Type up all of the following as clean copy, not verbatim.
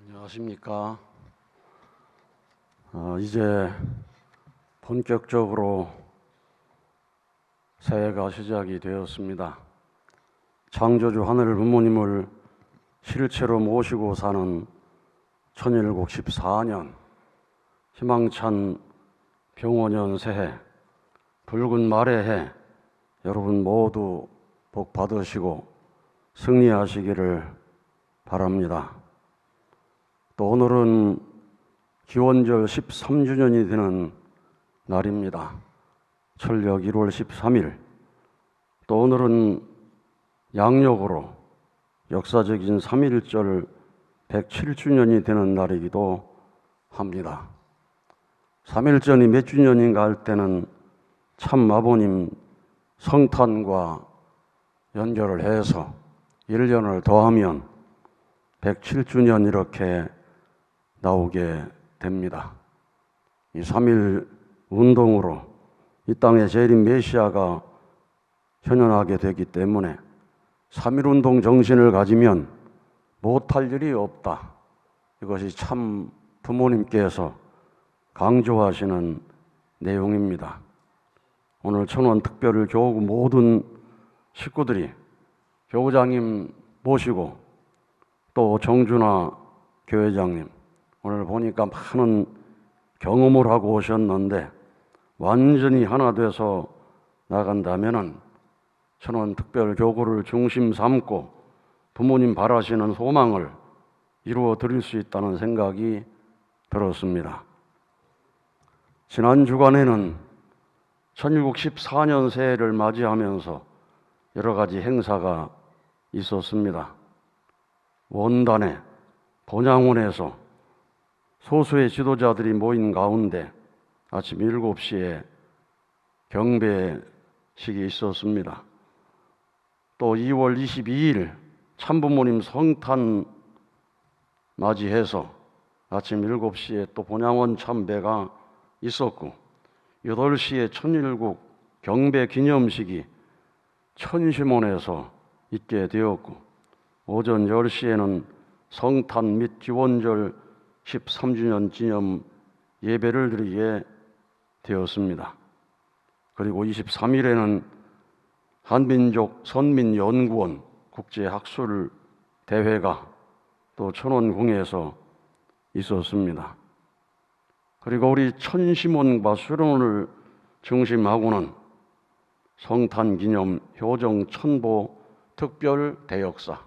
안녕하십니까. 이제 본격적으로 새해가 시작이 되었습니다. 창조주 하늘 부모님을 실체로 모시고 사는 천일국 14년 희망찬 병원년 새해, 붉은 말의 해, 여러분 모두 복 받으시고 승리하시기를 바랍니다. 또 오늘은 기원절 13주년이 되는 날입니다. 철력 1월 13일. 또 오늘은 양력으로 역사적인 3.1절 107주년이 되는 날이기도 합니다. 3.1절이 몇 주년인가 할 때는 참 아버님 성탄과 연결을 해서 1년을 더하면 107주년 이렇게 나오게 됩니다. 이 3.1 운동으로 이 땅에 재림 메시아가 현현하게 되기 때문에 3.1 운동 정신을 가지면 못할 일이 없다. 이것이 참 부모님께서 강조하시는 내용입니다. 오늘 천원 특별 교구 모든 식구들이 교구장님 모시고 또 정준하 교회장님 오늘 보니까 많은 경험을 하고 오셨는데 완전히 하나 돼서 나간다면은 천원 특별 교구를 중심 삼고 부모님 바라시는 소망을 이루어 드릴 수 있다는 생각이 들었습니다. 지난 주간에는 천일국 14년 새해를 맞이하면서 여러 가지 행사가 있었습니다. 원단에 본양원에서 소수의 지도자들이 모인 가운데 아침 7시에 경배식이 있었습니다. 또 2월 22일 참부모님 성탄 맞이해서 아침 7시에 또 본양원 참배가 있었고 8시에 천일국 경배 기념식이 천심원에서 있게 되었고 오전 10시에는 성탄 및 기원절 13주년 기념 예배를 드리게 되었습니다. 그리고 23일에는 한민족 선민연구원 국제학술 대회가 또 천원궁에서 있었습니다. 그리고 우리 천심원과 수련원을 중심하고는 성탄기념 효정 천보 특별 대역사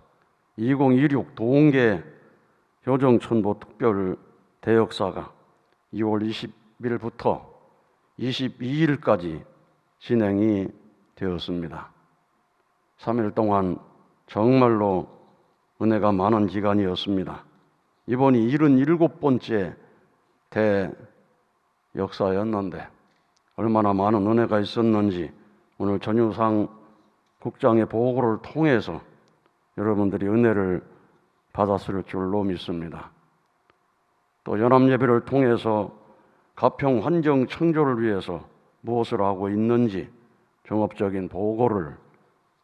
2026 동계 효정 천보 특별 대역사가 2월 20일부터 22일까지 진행이 되었습니다. 3일 동안 정말로 은혜가 많은 기간이었습니다. 이번이 77번째 대역사였는데 얼마나 많은 은혜가 있었는지 오늘 전유상 국장의 보고를 통해서 여러분들이 은혜를 받았을 줄로 믿습니다. 또 연합예배를 통해서 가평 환경 청조를 위해서 무엇을 하고 있는지 종합적인 보고를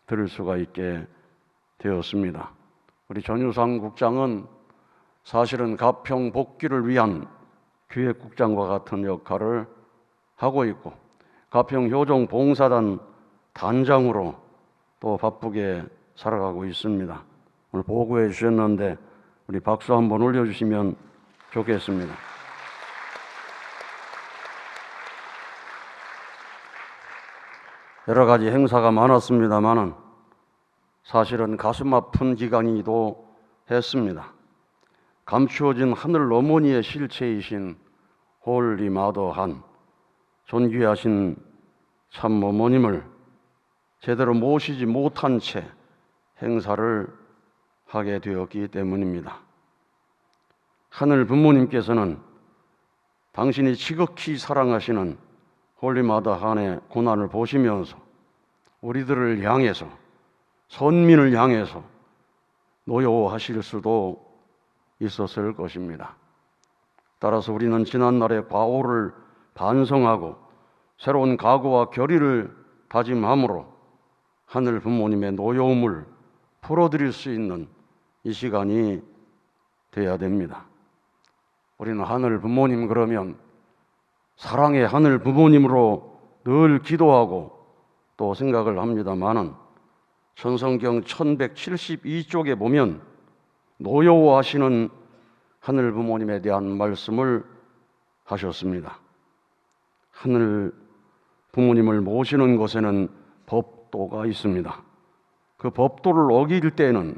들을 수가 있게 되었습니다. 우리 전유상 국장은 사실은 가평 복귀를 위한 기획국장과 같은 역할을 하고 있고 가평 효정 봉사단 단장으로 또 바쁘게 살아가고 있습니다. 오늘 보고해 주셨는데 우리 박수 한번 올려주시면 좋겠습니다. 여러 가지 행사가 많았습니다만은 사실은 가슴 아픈 기간이기도 했습니다. 감추어진 하늘 어머니의 실체이신 홀리 마더 한 존귀하신 참 어머님을 제대로 모시지 못한 채 행사를 하게 되었기 때문입니다. 하늘 부모님께서는 당신이 지극히 사랑하시는 홀리 마더 한의 고난을 보시면서 우리들을 향해서 선민을 향해서 노여워하실 수도 있었을 것입니다. 따라서 우리는 지난날의 과오를 반성하고 새로운 각오와 결의를 다짐함으로 하늘 부모님의 노여움을 풀어드릴 수 있는 이 시간이 돼야 됩니다. 우리는 하늘 부모님 그러면 사랑의 하늘 부모님으로 늘 기도하고 또 생각을 합니다마는 천성경 1172쪽에 보면 노여워하시는 하늘 부모님에 대한 말씀을 하셨습니다. 하늘 부모님을 모시는 곳에는 법도가 있습니다. 그 법도를 어길 때에는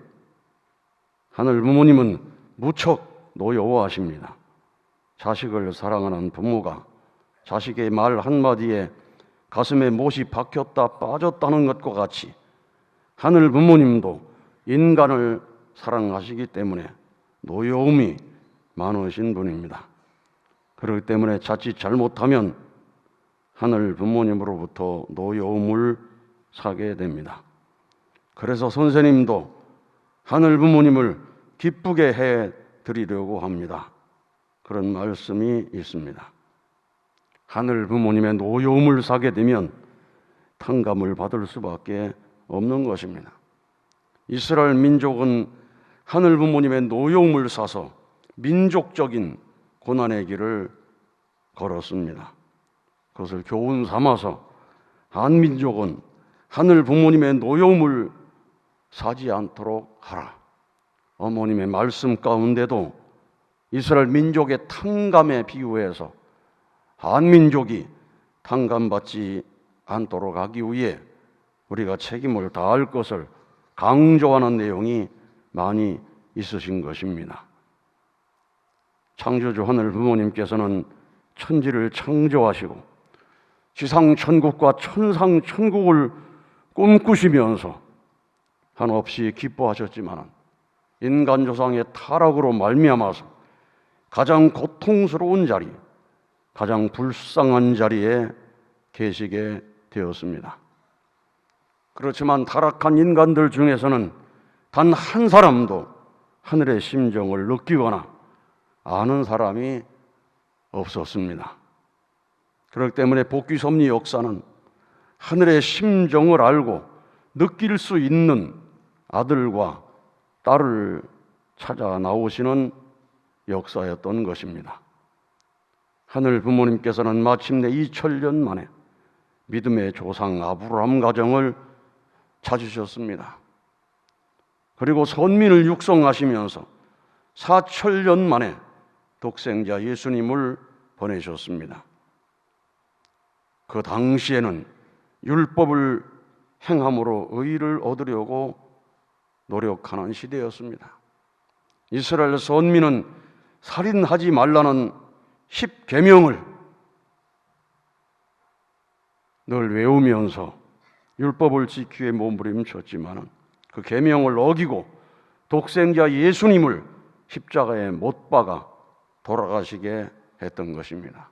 하늘 부모님은 무척 노여워하십니다. 자식을 사랑하는 부모가 자식의 말 한마디에 가슴에 못이 박혔다 빠졌다는 것과 같이 하늘 부모님도 인간을 사랑하시기 때문에 노여움이 많으신 분입니다. 그렇기 때문에 자칫 잘못하면 하늘 부모님으로부터 노여움을 사게 됩니다. 그래서 선생님도 하늘 부모님을 기쁘게 해 드리려고 합니다. 그런 말씀이 있습니다. 하늘 부모님의 노여움을 사게 되면 탕감을 받을 수밖에 없는 것입니다. 이스라엘 민족은 하늘 부모님의 노여움을 사서 민족적인 고난의 길을 걸었습니다. 그것을 교훈 삼아서 한민족은 하늘 부모님의 노여움을 사지 않도록 하라. 어머님의 말씀 가운데도 이스라엘 민족의 탕감에 비유해서 한민족이 탕감받지 않도록 하기 위해 우리가 책임을 다할 것을 강조하는 내용이 많이 있으신 것입니다. 창조주 하늘 부모님께서는 천지를 창조하시고 지상 천국과 천상 천국을 꿈꾸시면서 한없이 기뻐하셨지만 인간 조상의 타락으로 말미암아서 가장 고통스러운 자리, 가장 불쌍한 자리에 계시게 되었습니다. 그렇지만 타락한 인간들 중에서는 단 한 사람도 하늘의 심정을 느끼거나 아는 사람이 없었습니다. 그렇기 때문에 복귀 섭리 역사는 하늘의 심정을 알고 느낄 수 있는 아들과 딸을 찾아 나오시는 역사였던 것입니다. 하늘 부모님께서는 마침내 2000년 만에 믿음의 조상 아브라함 가정을 찾으셨습니다. 그리고 선민을 육성하시면서 4000년 만에 독생자 예수님을 보내셨습니다. 그 당시에는 율법을 행함으로 의를 얻으려고 노력하는 시대였습니다. 이스라엘 선민은 살인하지 말라는 10계명을 늘 외우면서 율법을 지키기 위해 몸부림쳤지만 그 계명을 어기고 독생자 예수님을 십자가에 못 박아 돌아가시게 했던 것입니다.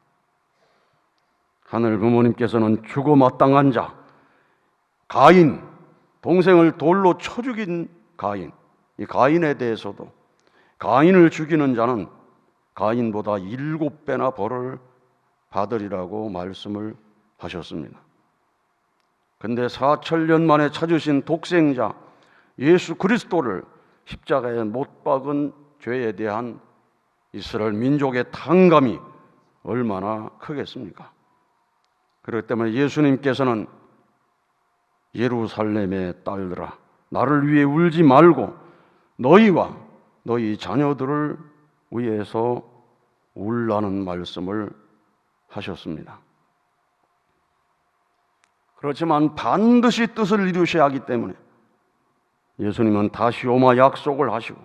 하늘 부모님께서는 죽어 마땅한 자 가인, 동생을 돌로 쳐 죽인 가인, 이 가인에 대해서도 가인을 죽이는 자는 가인보다 7배나 벌을 받으리라고 말씀을 하셨습니다. 근데 4000년 만에 찾으신 독생자 예수 그리스도를 십자가에 못 박은 죄에 대한 이스라엘 민족의 탕감이 얼마나 크겠습니까? 그렇기 때문에 예수님께서는 예루살렘의 딸들아 나를 위해 울지 말고 너희와 너희 자녀들을 위해서 울라는 말씀을 하셨습니다. 그렇지만 반드시 뜻을 이루셔야 하기 때문에 예수님은 다시 오마 약속을 하시고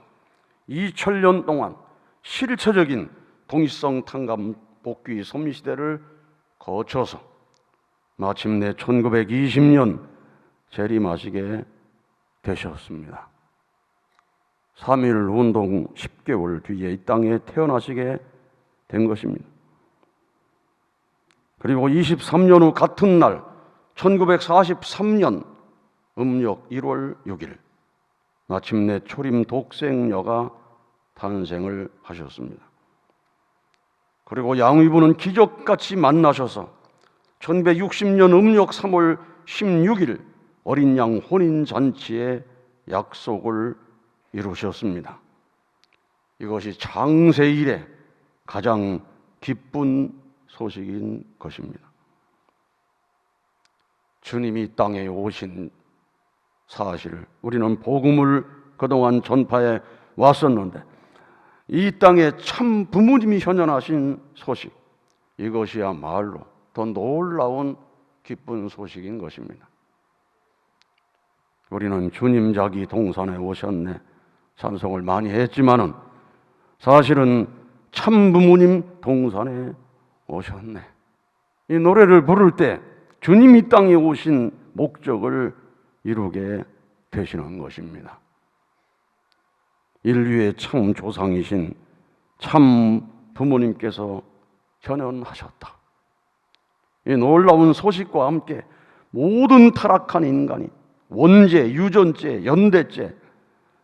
2000년 동안 실체적인 동일성 탕감 복귀 섭리 시대를 거쳐서 마침내 1920년 재림하시게 되셨습니다. 3.1 운동 10개월 뒤에 이 땅에 태어나시게 된 것입니다. 그리고 23년 후 같은 날 1943년 음력 1월 6일 마침내 초림 독생녀가 탄생을 하셨습니다. 그리고 양위부는 기적같이 만나셔서 1160년 음력 3월 16일 어린 양 혼인잔치의 약속을 이루셨습니다. 이것이 장세 이래 가장 기쁜 소식인 것입니다. 주님이 이 땅에 오신 사실, 우리는 복음을 그동안 전파해 왔었는데 이 땅에 참 부모님이 현현하신 소식, 이것이야말로 더 놀라운 기쁜 소식인 것입니다. 우리는 주님 자기 동산에 오셨네 찬송을 많이 했지만은 사실은 참 부모님 동산에 오셨네, 이 노래를 부를 때 주님이 땅에 오신 목적을 이루게 되시는 것입니다. 인류의 참 조상이신 참 부모님께서 현현하셨다. 이 놀라운 소식과 함께 모든 타락한 인간이 원죄, 유전죄, 연대죄,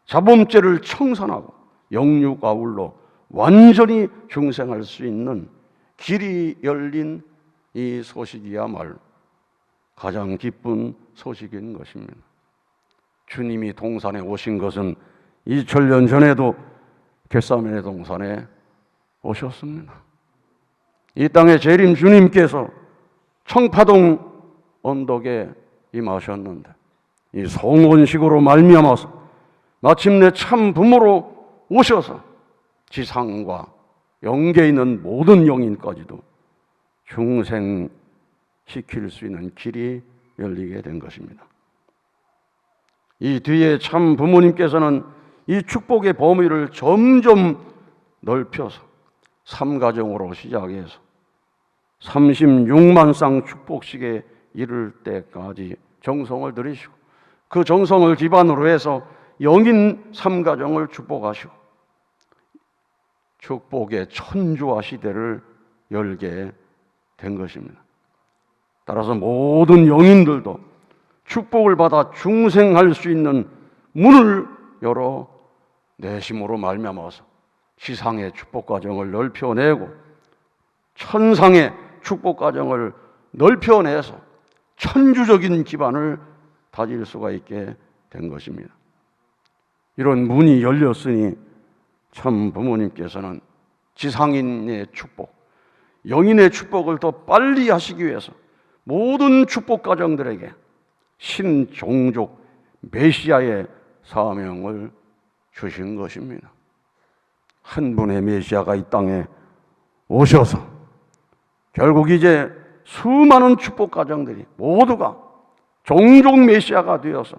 자범죄를 청산하고 영육아울로 완전히 중생할 수 있는 길이 열린 이 소식이야말로 가장 기쁜 소식인 것입니다. 주님이 동산에 오신 것은 2000년 전에도 겟세마네 동산에 오셨습니다. 이 땅의 재림 주님께서 청파동 언덕에 임하셨는데 이 성원식으로 말미암아서 마침내 참 부모로 오셔서 지상과 영계에 있는 모든 영인까지도 중생시킬 수 있는 길이 열리게 된 것입니다. 이 뒤에 참 부모님께서는 이 축복의 범위를 점점 넓혀서 3가정으로 시작해서 36만 쌍 축복식에 이를 때까지 정성을 들이시고 그 정성을 기반으로 해서 영인 3가정을 축복하시고 축복의 천주화 시대를 열게 된 것입니다. 따라서 모든 영인들도 축복을 받아 중생할 수 있는 문을 열어 내심으로 말미암아서 지상의 축복 과정을 넓혀내고 천상의 축복 과정을 넓혀내서 천주적인 기반을 다질 수가 있게 된 것입니다. 이런 문이 열렸으니 참 부모님께서는 지상인의 축복, 영인의 축복을 더 빨리 하시기 위해서 모든 축복 가정들에게 신종족 메시아의 사명을 주신 것입니다. 한 분의 메시아가 이 땅에 오셔서 결국 이제 수많은 축복 가정들이 모두가 종족 메시아가 되어서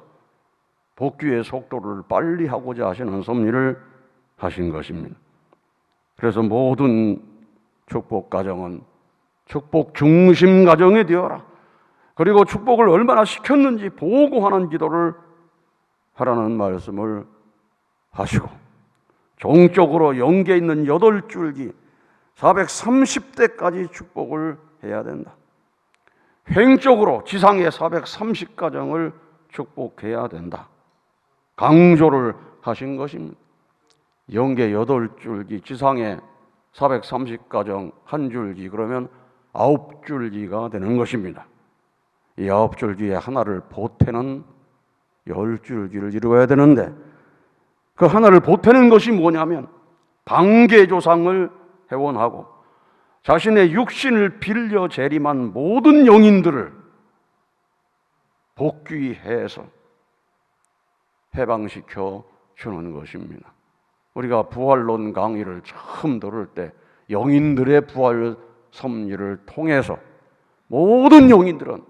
복귀의 속도를 빨리 하고자 하시는 섭리를 하신 것입니다. 그래서 모든 축복 가정은 축복 중심 가정이 되어라. 그리고 축복을 얼마나 시켰는지 보고하는 기도를 하라는 말씀을 하시고 종적으로 영계에 있는 8줄기 430대까지 축복을 해야 된다. 횡적으로 지상의 430가정을 축복해야 된다. 강조를 하신 것입니다. 영계 8줄기, 지상의 430가정 한 줄기, 그러면 9줄기가 되는 것입니다. 이 9줄기에 하나를 보태는 10줄기를 이루어야 되는데 그 하나를 보태는 것이 뭐냐면 방계조상을 회원하고 자신의 육신을 빌려 재림한 모든 영인들을 복귀해서 해방시켜 주는 것입니다. 우리가 부활론 강의를 처음 들을 때 영인들의 부활 섭리를 통해서 모든 영인들은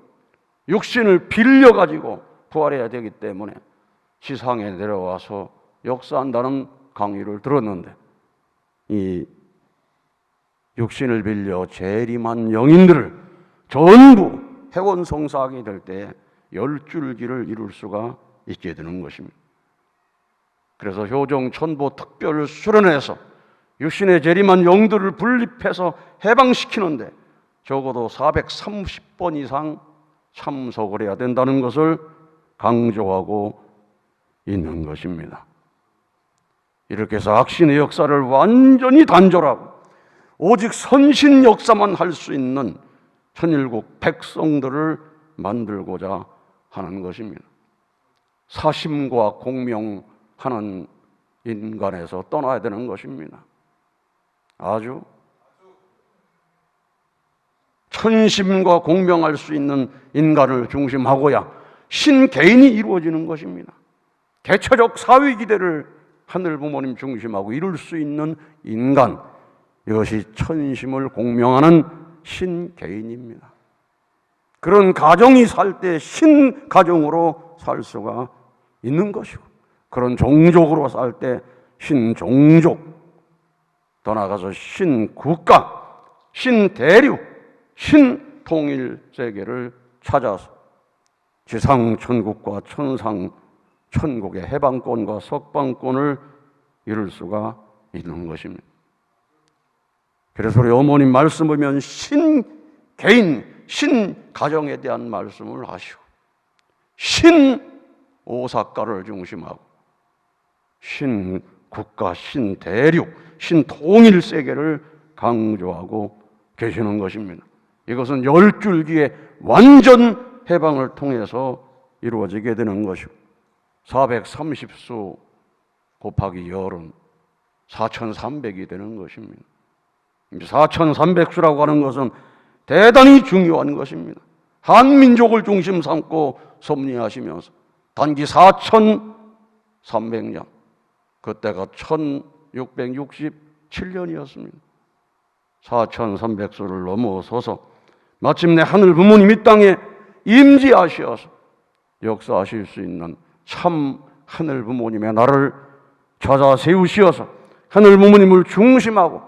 육신을 빌려가지고 부활해야 되기 때문에 지상에 내려와서 역사한다는 강의를 들었는데 이 육신을 빌려 재림한 영인들을 전부 회원 성사하게 될 때 10줄기를 이룰 수가 있게 되는 것입니다. 그래서 효종 천보 특별 수련회에서 육신의 재림한 영들을 분립해서 해방시키는데 적어도 430번 이상 참석을 해야 된다는 것을 강조하고 있는 것입니다. 이렇게 해서 악신의 역사를 완전히 단절하고 오직 선신 역사만 할 수 있는 천일국 백성들을 만들고자 하는 것입니다. 사심과 공명하는 인간에서 떠나야 되는 것입니다. 아주 천심과 공명할 수 있는 인간을 중심하고야 신개인이 이루어지는 것입니다. 개체적 사회 기대를 하늘 부모님 중심하고 이룰 수 있는 인간, 이것이 천심을 공명하는 신개인입니다. 그런 가정이 살 때 신가정으로 살 수가 있는 것이고, 그런 종족으로 살 때 신종족, 더 나아가서 신국가, 신대륙, 신통일 세계를 찾아서 지상천국과 천상천국의 해방권과 석방권을 이룰 수가 있는 것입니다. 그래서 우리 어머님 말씀 보면 신개인, 신가정에 대한 말씀을 하시고 신오사가를 중심하고 신국가, 신대륙, 신통일 세계를 강조하고 계시는 것입니다. 이것은 10줄기의 완전 해방을 통해서 이루어지게 되는 것이고 430수 곱하기 열은 4300이 되는 것입니다. 4300수라고 하는 것은 대단히 중요한 것입니다. 한민족을 중심 삼고 섭리하시면서 단기 4300년, 그때가 1667년이었습니다. 4300수를 넘어서서 마침내 하늘 부모님 이 땅에 임재하셔서 역사하실 수 있는 참 하늘 부모님의 나를 찾아 세우시어서 하늘 부모님을 중심하고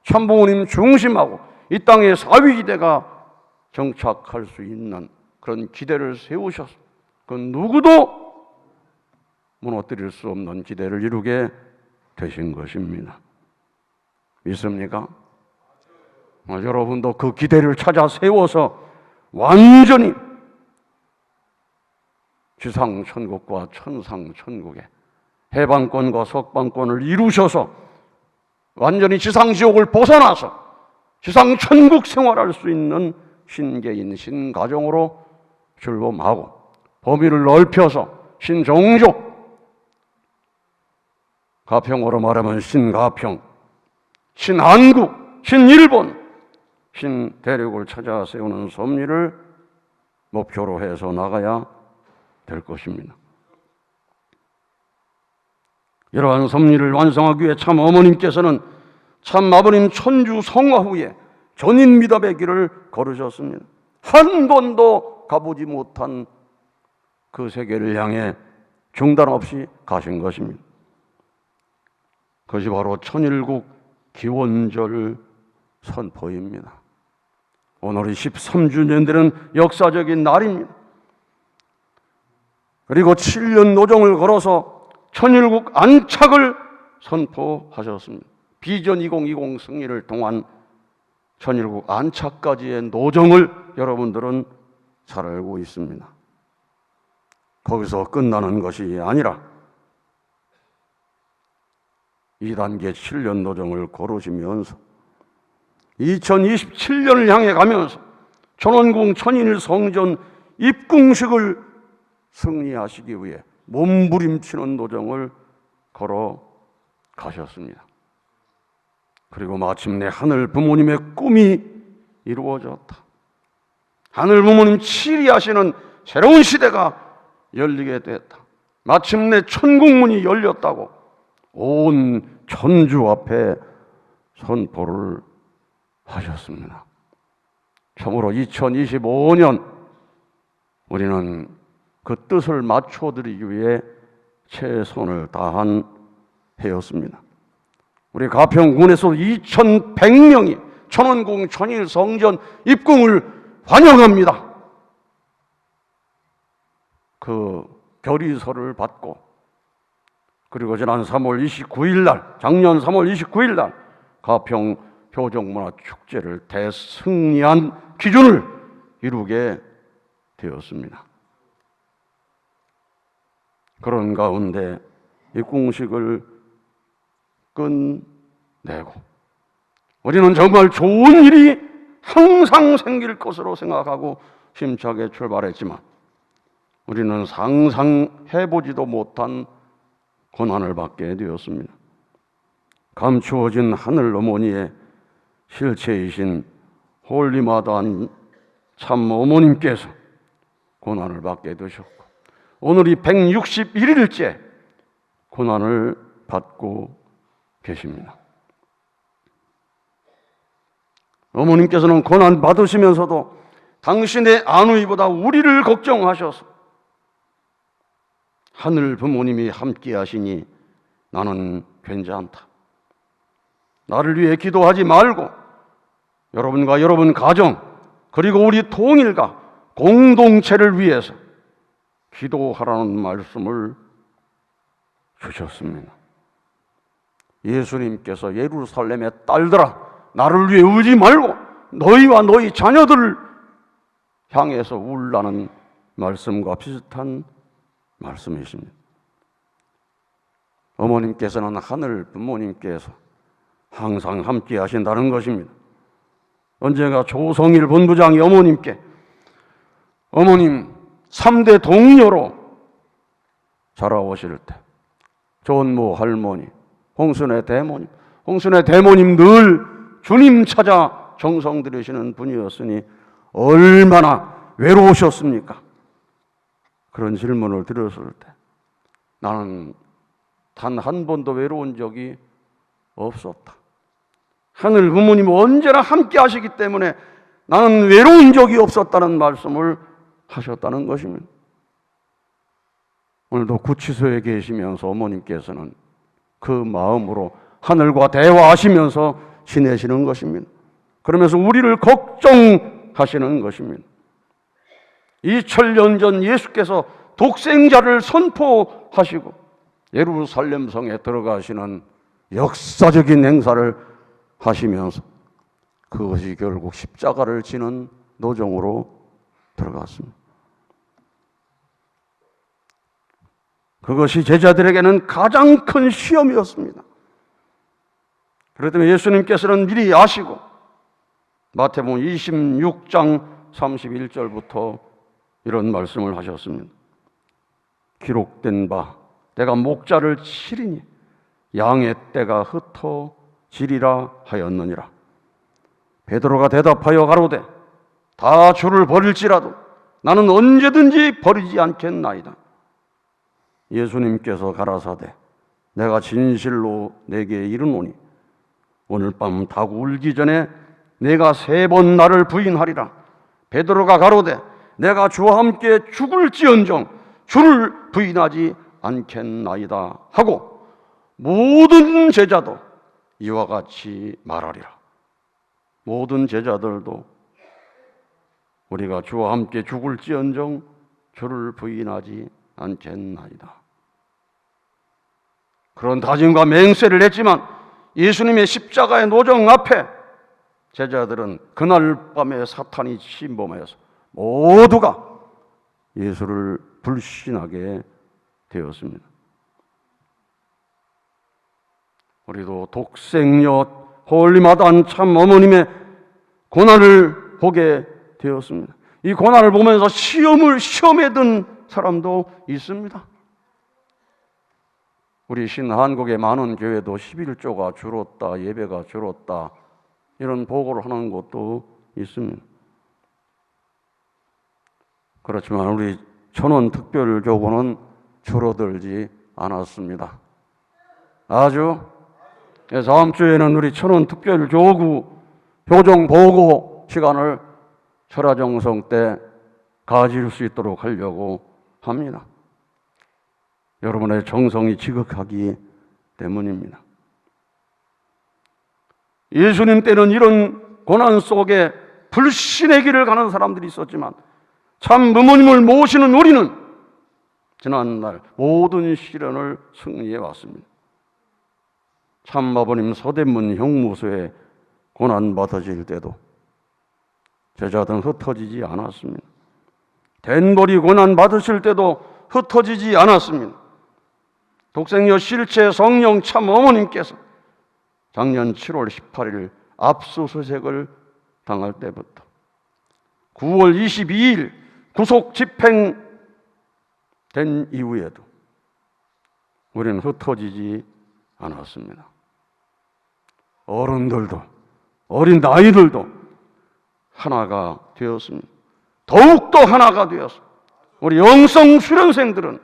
참 부모님 중심하고 이 땅에 사위기대가 정착할 수 있는 그런 기대를 세우셔서 그 누구도 무너뜨릴 수 없는 기대를 이루게 되신 것입니다. 믿습니까? 여러분도 그 기대를 찾아 세워서 완전히 지상천국과 천상천국의 해방권과 석방권을 이루셔서 완전히 지상지옥을 벗어나서 지상천국 생활할 수 있는 신개인, 신가정으로 출범하고 범위를 넓혀서 신종족, 가평어로 말하면 신가평, 신한국, 신일본, 신대륙을 찾아 세우는 섭리를 목표로 해서 나가야 될 것입니다. 이러한 섭리를 완성하기 위해 참 어머님께서는 참 아버님 천주 성화 후에 전인 미답의 길을 걸으셨습니다. 한 번도 가보지 못한 그 세계를 향해 중단 없이 가신 것입니다. 그것이 바로 천일국 기원절 선포입니다. 오늘이 13주년 되는 역사적인 날입니다. 그리고 7년 노정을 걸어서 천일국 안착을 선포하셨습니다. 비전 2020 승리를 통한 천일국 안착까지의 노정을 여러분들은 잘 알고 있습니다. 거기서 끝나는 것이 아니라 2단계 7년 노정을 걸으시면서 2027년을 향해 가면서 천원궁 천인일 성전 입궁식을 승리하시기 위해 몸부림치는 노정을 걸어가셨습니다. 그리고 마침내 하늘 부모님의 꿈이 이루어졌다. 하늘 부모님 치리하시는 새로운 시대가 열리게 됐다. 마침내 천국문이 열렸다고 온 천주 앞에 선포를 하셨습니다. 참으로 2025년 우리는 그 뜻을 맞춰드리기 위해 최선을 다한 해였습니다. 우리 가평군에서 2100명이 천원궁 천일 성전 입궁을 환영합니다. 그 결의서를 받고 그리고 지난 3월 29일 날, 작년 3월 29일 날 가평 표적문화축제를 대승리한 기준을 이루게 되었습니다. 그런 가운데 입궁식을 끝내고 우리는 정말 좋은 일이 항상 생길 것으로 생각하고 힘차게 출발했지만 우리는 상상해보지도 못한 고난을 받게 되었습니다. 감추어진 하늘 어머니의 실체이신 홀리마다한 참 어머님께서 고난을 받게 되셨고, 오늘이 161일째 고난을 받고 계십니다. 어머님께서는 고난 받으시면서도 당신의 안위보다 우리를 걱정하셔서 하늘 부모님이 함께 하시니 나는 괜찮다. 나를 위해 기도하지 말고 여러분과 여러분 가정, 그리고 우리 통일과 공동체를 위해서 기도하라는 말씀을 주셨습니다. 예수님께서 예루살렘의 딸들아, 나를 위해 울지 말고 너희와 너희 자녀들을 향해서 울라는 말씀과 비슷한 말씀이십니다. 어머님께서는 하늘 부모님께서 항상 함께 하신다는 것입니다. 언젠가 조성일 본부장이 어머님께 어머님 3대 동료로 자라오실 때 존모 할머니, 홍순애 대모님 늘 주님 찾아 정성 들이시는 분이었으니 얼마나 외로우셨습니까? 그런 질문을 드렸을 때 나는 단 한 번도 외로운 적이 없었다. 하늘 부모님은 언제나 함께 하시기 때문에 나는 외로운 적이 없었다는 말씀을 하셨다는 것입니다. 오늘도 구치소에 계시면서 어머님께서는 그 마음으로 하늘과 대화하시면서 지내시는 것입니다. 그러면서 우리를 걱정하시는 것입니다. 2000년 전 예수께서 독생자를 선포하시고 예루살렘 성에 들어가시는 역사적인 행사를 하시면서 그것이 결국 십자가를 지는 노정으로 들어갔습니다. 그것이 제자들에게는 가장 큰 시험이었습니다. 그렇기 때문에 예수님께서는 미리 아시고 마태복음 26장 31절부터 이런 말씀을 하셨습니다. 기록된 바 내가 목자를 치리니 양의 떼가 흩어지리라 하였느니라. 베드로가 대답하여 가로되 다 주를 버릴지라도 나는 언제든지 버리지 않겠나이다. 예수님께서 가라사대 내가 진실로 내게 이르노니 오늘 밤 닭 울기 전에 내가 3번 나를 부인하리라. 베드로가 가로되 내가 주와 함께 죽을지언정 주를 부인하지 않겠나이다 하고 모든 제자도 이와 같이 말하리라. 모든 제자들도 우리가 주와 함께 죽을지언정 주를 부인하지 않겠나이다. 그런 다짐과 맹세를 했지만 예수님의 십자가의 노정 앞에 제자들은 그날 밤에 사탄이 침범해서 모두가 예수를 불신하게 되었습니다. 우리도 독생녀 홀리마다한 참 어머님의 고난을 보게 되었습니다. 이 고난을 보면서 시험에 든 사람도 있습니다. 우리 신한국의 많은 교회도 11조가 줄었다, 예배가 줄었다 이런 보고를 하는 곳도 있습니다. 그렇지만 우리 천원특별교구는 줄어들지 않았습니다. 아주 다음 주에는 우리 천원특별교구 교정보고 시간을 철화정성 때 가질 수 있도록 하려고 합니다. 여러분의 정성이 지극하기 때문입니다. 예수님 때는 이런 고난 속에 불신의 길을 가는 사람들이 있었지만 참 부모님을 모시는 우리는 지난날 모든 시련을 승리해 왔습니다. 참 아버님 서대문 형무소에 고난 받으실 때도 제자들은 흩어지지 않았습니다. 된벌이 고난 받으실 때도 흩어지지 않았습니다. 독생녀 실체 성령 참 어머님께서 작년 7월 18일 압수수색을 당할 때부터 9월 22일 구속 집행된 이후에도 우리는 흩어지지 않았습니다. 어른들도 어린 아이들도 하나가 되었습니다. 더욱더 하나가 되었습니다. 우리 영성 수련생들은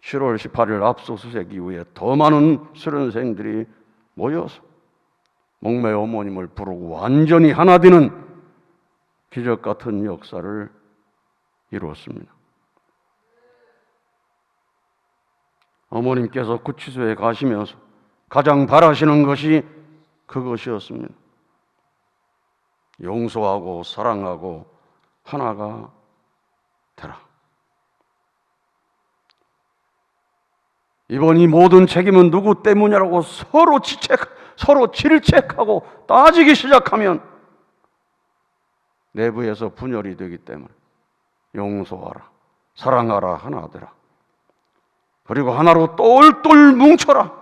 7월 18일 압수수색 이후에 더 많은 수련생들이 모여서 목매 어머님을 부르고 완전히 하나 되는 기적 같은 역사를 이루었습니다. 어머님께서 구치소에 가시면서 가장 바라시는 것이 그것이었습니다. 용서하고 사랑하고 하나가 되라. 이번 이 모든 책임은 누구 때문이라고 서로 질책하고 따지기 시작하면 내부에서 분열이 되기 때문에 용서하라, 사랑하라, 하나 되라. 그리고 하나로 똘똘 뭉쳐라.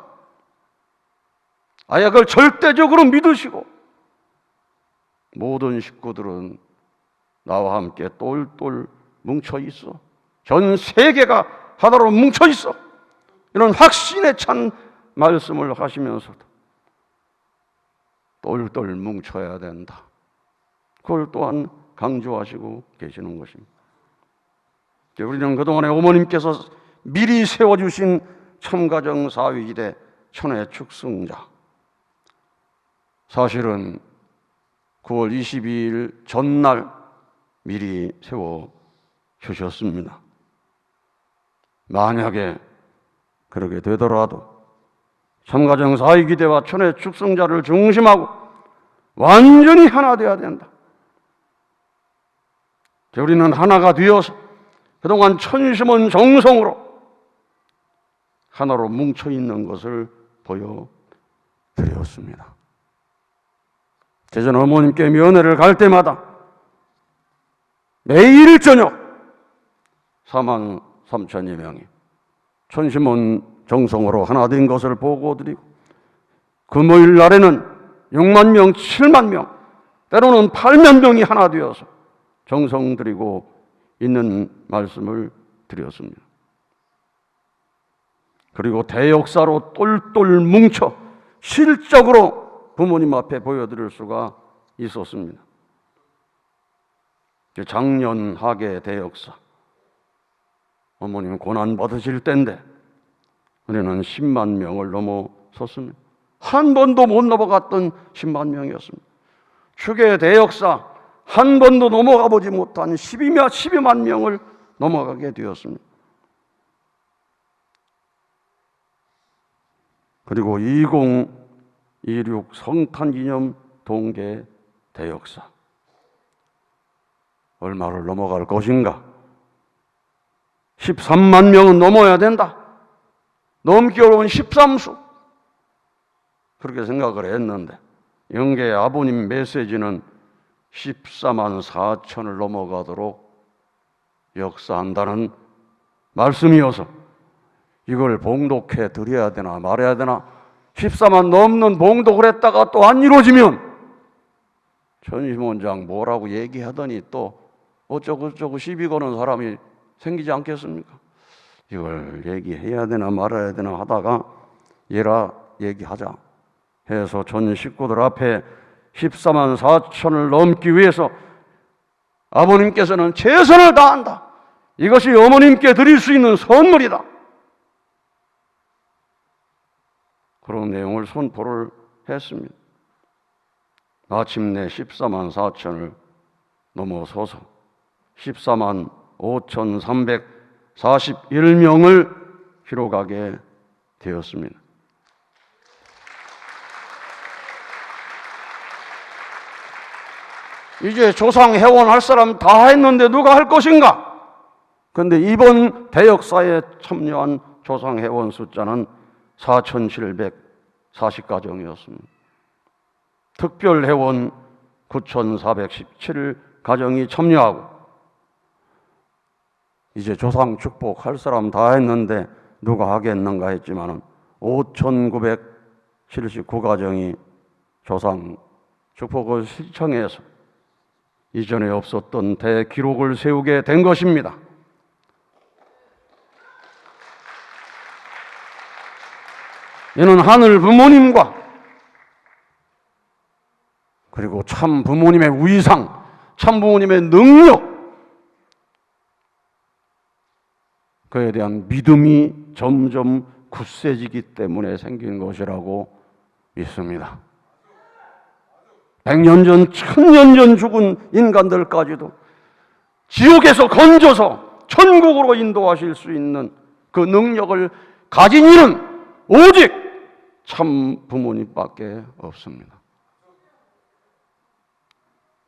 아약을 절대적으로 믿으시고 모든 식구들은 나와 함께 똘똘 뭉쳐 있어. 전 세계가 하나로 뭉쳐 있어. 이런 확신에 찬 말씀을 하시면서도 똘똘 뭉쳐야 된다. 그걸 또한 강조하시고 계시는 것입니다. 우리는 그동안에 어머님께서 미리 세워주신 참가정 사위지대 천의 축승자, 사실은 9월 22일 전날 미리 세워주셨습니다. 만약에 그렇게 되더라도 참가정 사위기대와 천의 축승자를 중심하고 완전히 하나 되어야 된다. 우리는 하나가 되어서 그동안 천심원 정성으로 하나로 뭉쳐있는 것을 보여드렸습니다. 제전 어머님께 면회를 갈 때마다 매일 저녁 43,000여 명이 천심원 정성으로 하나 된 것을 보고드리고, 금요일 날에는 6만 명, 7만 명, 때로는 8만 명이 하나 되어서 정성 드리고 있는 말씀을 드렸습니다. 그리고 대역사로 똘똘 뭉쳐 실적으로 부모님 앞에 보여드릴 수가 있었습니다. 작년 하계 대역사, 어머님 고난 받으실 때인데 우리는 10만 명을 넘어섰습니다. 한 번도 못 넘어갔던 10만 명이었습니다. 축의 대역사 한 번도 넘어가 보지 못한 12만 명을 넘어가게 되었습니다. 그리고 2026 성탄기념 동계 대역사, 얼마를 넘어갈 것인가? 13만 명은 넘어야 된다. 넘기 어려운 13수. 그렇게 생각을 했는데 영계의 아버님 메시지는 14만 4천을 넘어가도록 역사한다는 말씀이어서 이걸 봉독해 드려야 되나 말해야 되나. 14만 넘는 봉독을 했다가 또 안 이루어지면 천심원장 뭐라고 얘기하더니 또 어쩌고 시비 거는 사람이 생기지 않겠습니까? 이걸 얘기해야 되나 말아야 되나 하다가 얘라 얘기하자 해서 전 식구들 앞에 14만 4천을 넘기 위해서 아버님께서는 최선을 다한다. 이것이 어머님께 드릴 수 있는 선물이다. 그런 내용을 선포를 했습니다. 마침내 14만 4천을 넘어서서 14만 5,341명을 기록하게 되었습니다. 이제 조상 회원할 사람 다 했는데 누가 할 것인가? 그런데 이번 대역사에 참여한 조상 회원 숫자는 4,740가정이었습니다. 특별 회원 9,417가정이 참여하고, 이제 조상 축복할 사람 다 했는데 누가 하겠는가 했지만은 5,979가정이 조상 축복을 신청해서 이전에 없었던 대기록을 세우게 된 것입니다. 이는 하늘 부모님과 그리고 참 부모님의 위상, 참 부모님의 능력, 그에 대한 믿음이 점점 굳세지기 때문에 생긴 것이라고 믿습니다. 100년 전, 1000년 전 죽은 인간들까지도 지옥에서 건져서 천국으로 인도하실 수 있는 그 능력을 가진 이는 오직 참 부모님밖에 없습니다.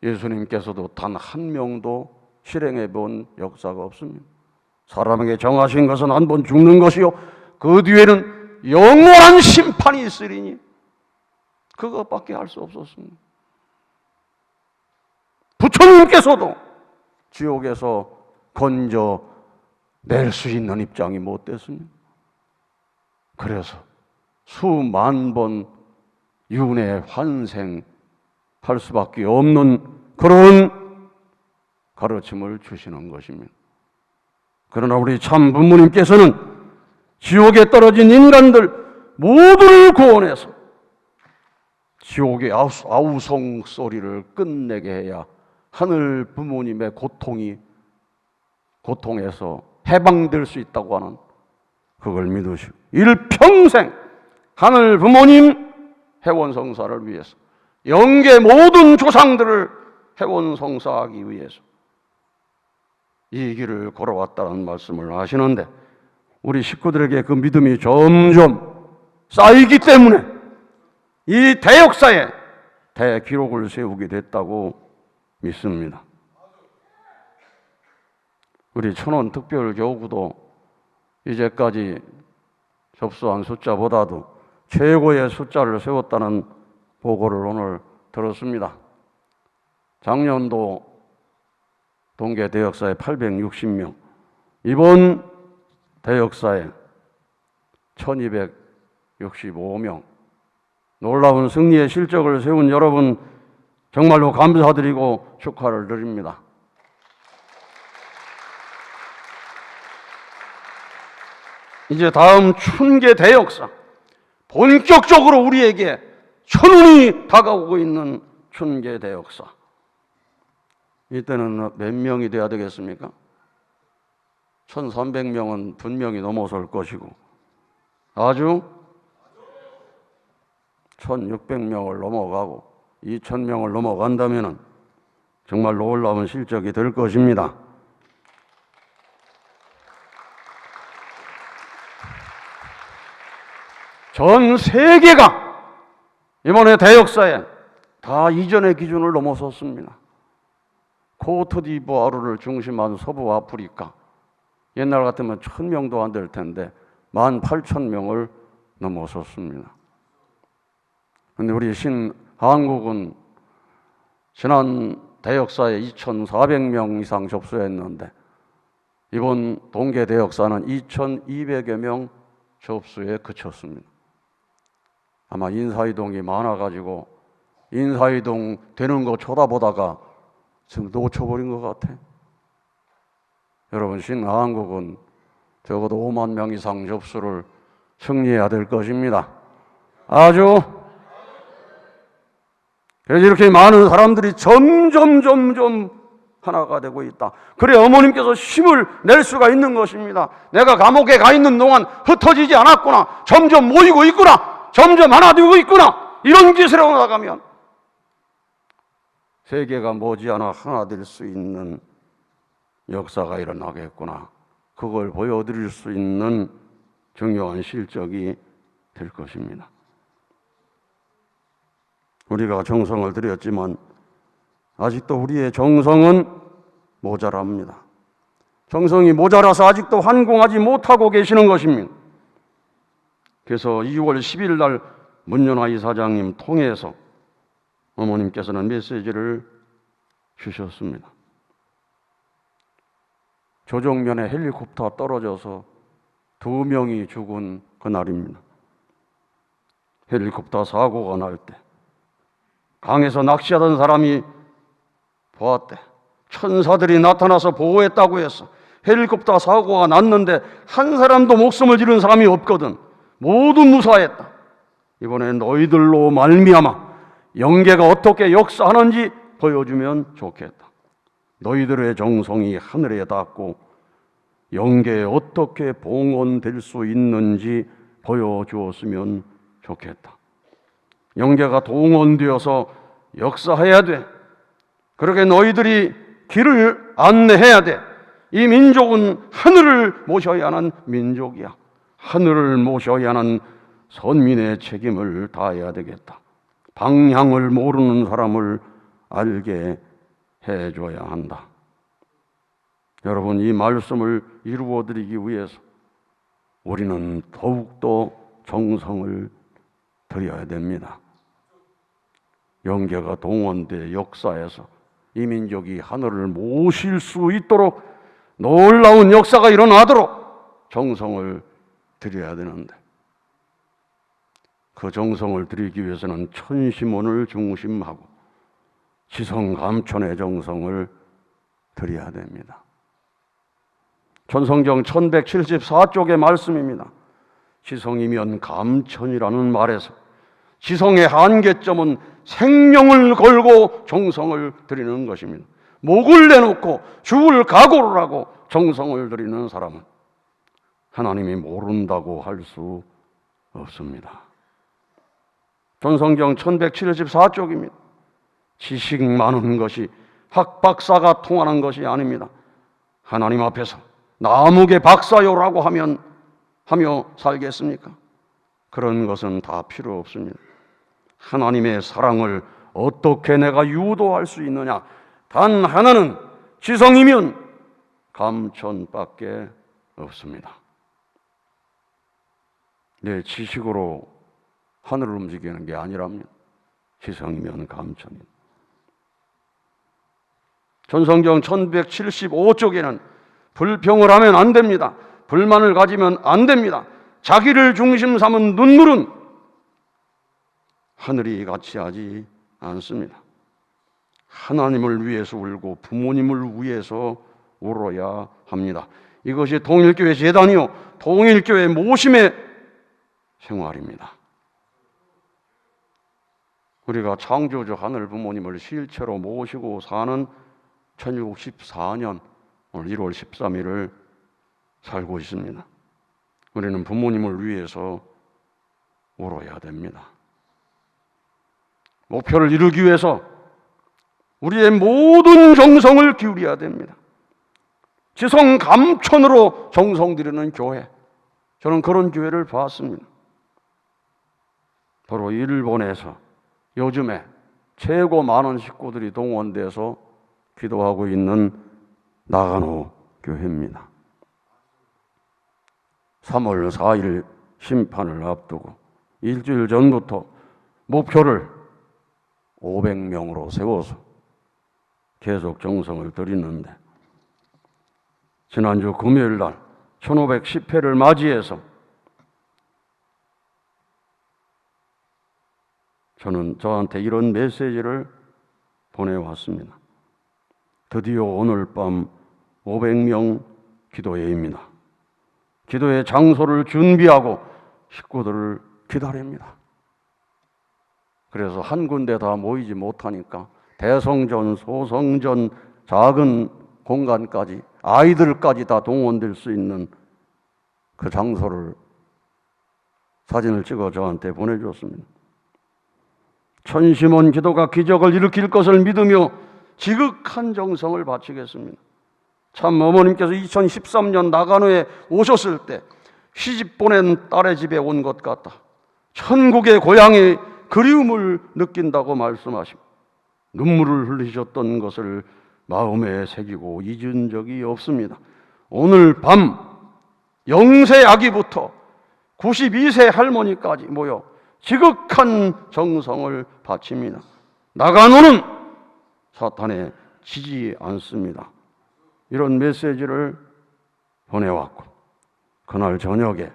예수님께서도 단 한 명도 실행해 본 역사가 없습니다. 사람에게 정하신 것은 한 번 죽는 것이요 그 뒤에는 영원한 심판이 있으리니 그것밖에 할 수 없었습니다. 부처님께서도 지옥에서 건져낼 수 있는 입장이 못 됐습니다. 그래서 수만 번 윤회 환생할 수밖에 없는 그런 가르침을 주시는 것입니다. 그러나 우리 참 부모님께서는 지옥에 떨어진 인간들 모두를 구원해서 지옥의 아우성 소리를 끝내게 해야 하늘 부모님의 고통에서 해방될 수 있다고 하는 그걸 믿으시고 일평생 하늘 부모님 해원성사를 위해서 영계 모든 조상들을 해원성사하기 위해서 이 길을 걸어왔다는 말씀을 하시는데 우리 식구들에게 그 믿음이 점점 쌓이기 때문에 이 대역사에 대기록을 세우게 됐다고 믿습니다. 우리 천원특별교구도 이제까지 접수한 숫자보다도 최고의 숫자를 세웠다는 보고를 오늘 들었습니다. 작년도 동계 대역사에 860명, 이번 대역사에 1265명, 놀라운 승리의 실적을 세운 여러분 정말로 감사드리고 축하를 드립니다. 이제 다음 춘계 대역사, 본격적으로 우리에게 천운이 다가오고 있는 춘계 대역사. 이때는 몇 명이 돼야 되겠습니까? 1300명은 분명히 넘어설 것이고 아주 1600명을 넘어가고 2000명을 넘어간다면 정말 놀라운 실적이 될 것입니다. 전 세계가 이번에 대역사에 다 이전의 기준을 넘어섰습니다. 코트디부아르를 중심한 서부 아프리카, 옛날 같으면 1000명도 안 될 텐데 18,000명을 넘어섰습니다. 그런데 우리 한국은 지난 대역사에 2,400명 이상 접수했는데 이번 동계 대역사는 2,200여 명 접수에 그쳤습니다. 아마 인사이동이 많아가지고 인사이동 되는 거 쳐다보다가 지금 놓쳐버린 것 같아. 여러분, 신한국은 적어도 5만 명 이상 접수를 승리해야 될 것입니다. 아주. 그래서 이렇게 많은 사람들이 점점 하나가 되고 있다. 그래 어머님께서 힘을 낼 수가 있는 것입니다. 내가 감옥에 가 있는 동안 흩어지지 않았구나. 점점 모이고 있구나. 점점 하나 되고 있구나. 이런 기세로 나가면 세계가 머지않아 하나 될 수 있는 역사가 일어나겠구나. 그걸 보여드릴 수 있는 중요한 실적이 될 것입니다. 우리가 정성을 들였지만 아직도 우리의 정성은 모자랍니다. 정성이 모자라서 아직도 환공하지 못하고 계시는 것입니다. 그래서 2월 10일 날 문연화 이사장님 통해서 어머님께서는 메시지를 주셨습니다. 조정면에 헬리콥터 떨어져서 2명이 죽은 그날입니다. 헬리콥터 사고가 날 때 강에서 낚시하던 사람이 보았대. 천사들이 나타나서 보호했다고 해서 헬리콥터 사고가 났는데 한 사람도 목숨을 잃은 사람이 없거든. 모두 무사했다. 이번에 너희들로 말미암아 영계가 어떻게 역사하는지 보여주면 좋겠다. 너희들의 정성이 하늘에 닿고 영계에 어떻게 봉헌될 수 있는지 보여주었으면 좋겠다. 영계가 동원되어서 역사해야 돼. 그렇게 너희들이 길을 안내해야 돼. 이 민족은 하늘을 모셔야 하는 민족이야. 하늘을 모셔야 하는 선민의 책임을 다해야 되겠다. 방향을 모르는 사람을 알게 해줘야 한다. 여러분, 이 말씀을 이루어드리기 위해서 우리는 더욱더 정성을 들여야 됩니다. 영계가 동원돼 역사에서 이 민족이 하늘을 모실 수 있도록 놀라운 역사가 일어나도록 정성을 들여야 되는데, 그 정성을 들이기 위해서는 천심원을 중심하고 지성감천의 정성을 들여야 됩니다. 천성경 1174쪽의 말씀입니다. 지성이면 감천이라는 말에서 지성의 한계점은 생명을 걸고 정성을 들이는 것입니다. 목을 내놓고 죽을 각오를 하고 정성을 들이는 사람은 하나님이 모른다고 할 수 없습니다. 천성경 1174쪽입니다. 지식 많은 것이 학박사가 통하는 것이 아닙니다. 하나님 앞에서 나무게 박사요라고 하며 살겠습니까? 그런 것은 다 필요 없습니다. 하나님의 사랑을 어떻게 내가 유도할 수 있느냐? 단 하나는 지성이면 감천밖에 없습니다. 내 지식으로 하늘을 움직이는 게 아니랍니다. 지성이면 감천입니다. 천성경 1175쪽에는 불평을 하면 안 됩니다. 불만을 가지면 안 됩니다. 자기를 중심 삼은 눈물은 하늘이 같이 하지 않습니다. 하나님을 위해서 울고 부모님을 위해서 울어야 합니다. 이것이 통일교회 제단이요, 통일교회 모심의 생활입니다. 우리가 창조주 하늘 부모님을 실체로 모시고 사는 1614년 오늘 1월 13일을 살고 있습니다. 우리는 부모님을 위해서 울어야 됩니다. 목표를 이루기 위해서 우리의 모든 정성을 기울여야 됩니다. 지성 감천으로 정성 들이는 교회, 저는 그런 교회를 봤습니다. 바로 일본에서 요즘에 최고 많은 식구들이 동원돼서 기도하고 있는 나가노 교회입니다. 3월 4일 심판을 앞두고 일주일 전부터 목표를 500명으로 세워서 계속 정성을 들이는데, 지난주 금요일 날 1510회를 맞이해서 저는 저한테 이런 메시지를 보내왔습니다. 드디어 오늘 밤 500명 기도회입니다. 기도회 장소를 준비하고 식구들을 기다립니다. 그래서 한 군데 다 모이지 못하니까 대성전, 소성전, 작은 공간까지 아이들까지 다 동원될 수 있는 그 장소를 사진을 찍어 저한테 보내주었습니다. 천심원 기도가 기적을 일으킬 것을 믿으며 지극한 정성을 바치겠습니다. 참 어머님께서 2013년 나가노에 오셨을 때 시집 보낸 딸의 집에 온 것 같다. 천국의 고향의 그리움을 느낀다고 말씀하시고 눈물을 흘리셨던 것을 마음에 새기고 잊은 적이 없습니다. 오늘 밤 0세 아기부터 92세 할머니까지 모여 지극한 정성을 바칩니다. 나가노는 사탄에 지지 않습니다. 이런 메시지를 보내왔고, 그날 저녁에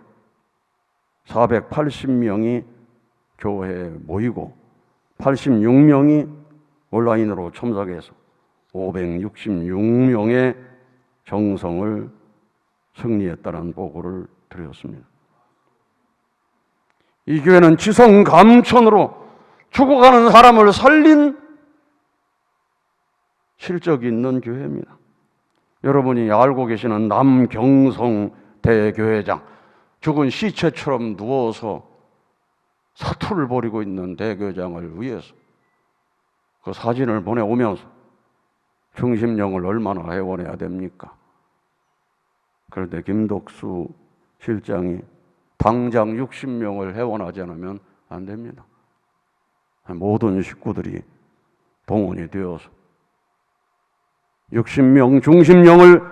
480명이 교회에 모이고 86명이 온라인으로 참석해서 566명의 정성을 승리했다는 보고를 드렸습니다. 이 교회는 지성감천으로 죽어가는 사람을 살린 실적이 있는 교회입니다. 여러분이 알고 계시는 남경성 대교회장, 죽은 시체처럼 누워서 사투를 벌이고 있는 대교회장을 위해서 그 사진을 보내오면서 중심령을 얼마나 회원해야 됩니까? 그런데 김덕수 실장이 당장 60명을 회원하지 않으면 안 됩니다. 모든 식구들이 동원이 되어서 60명 중심령을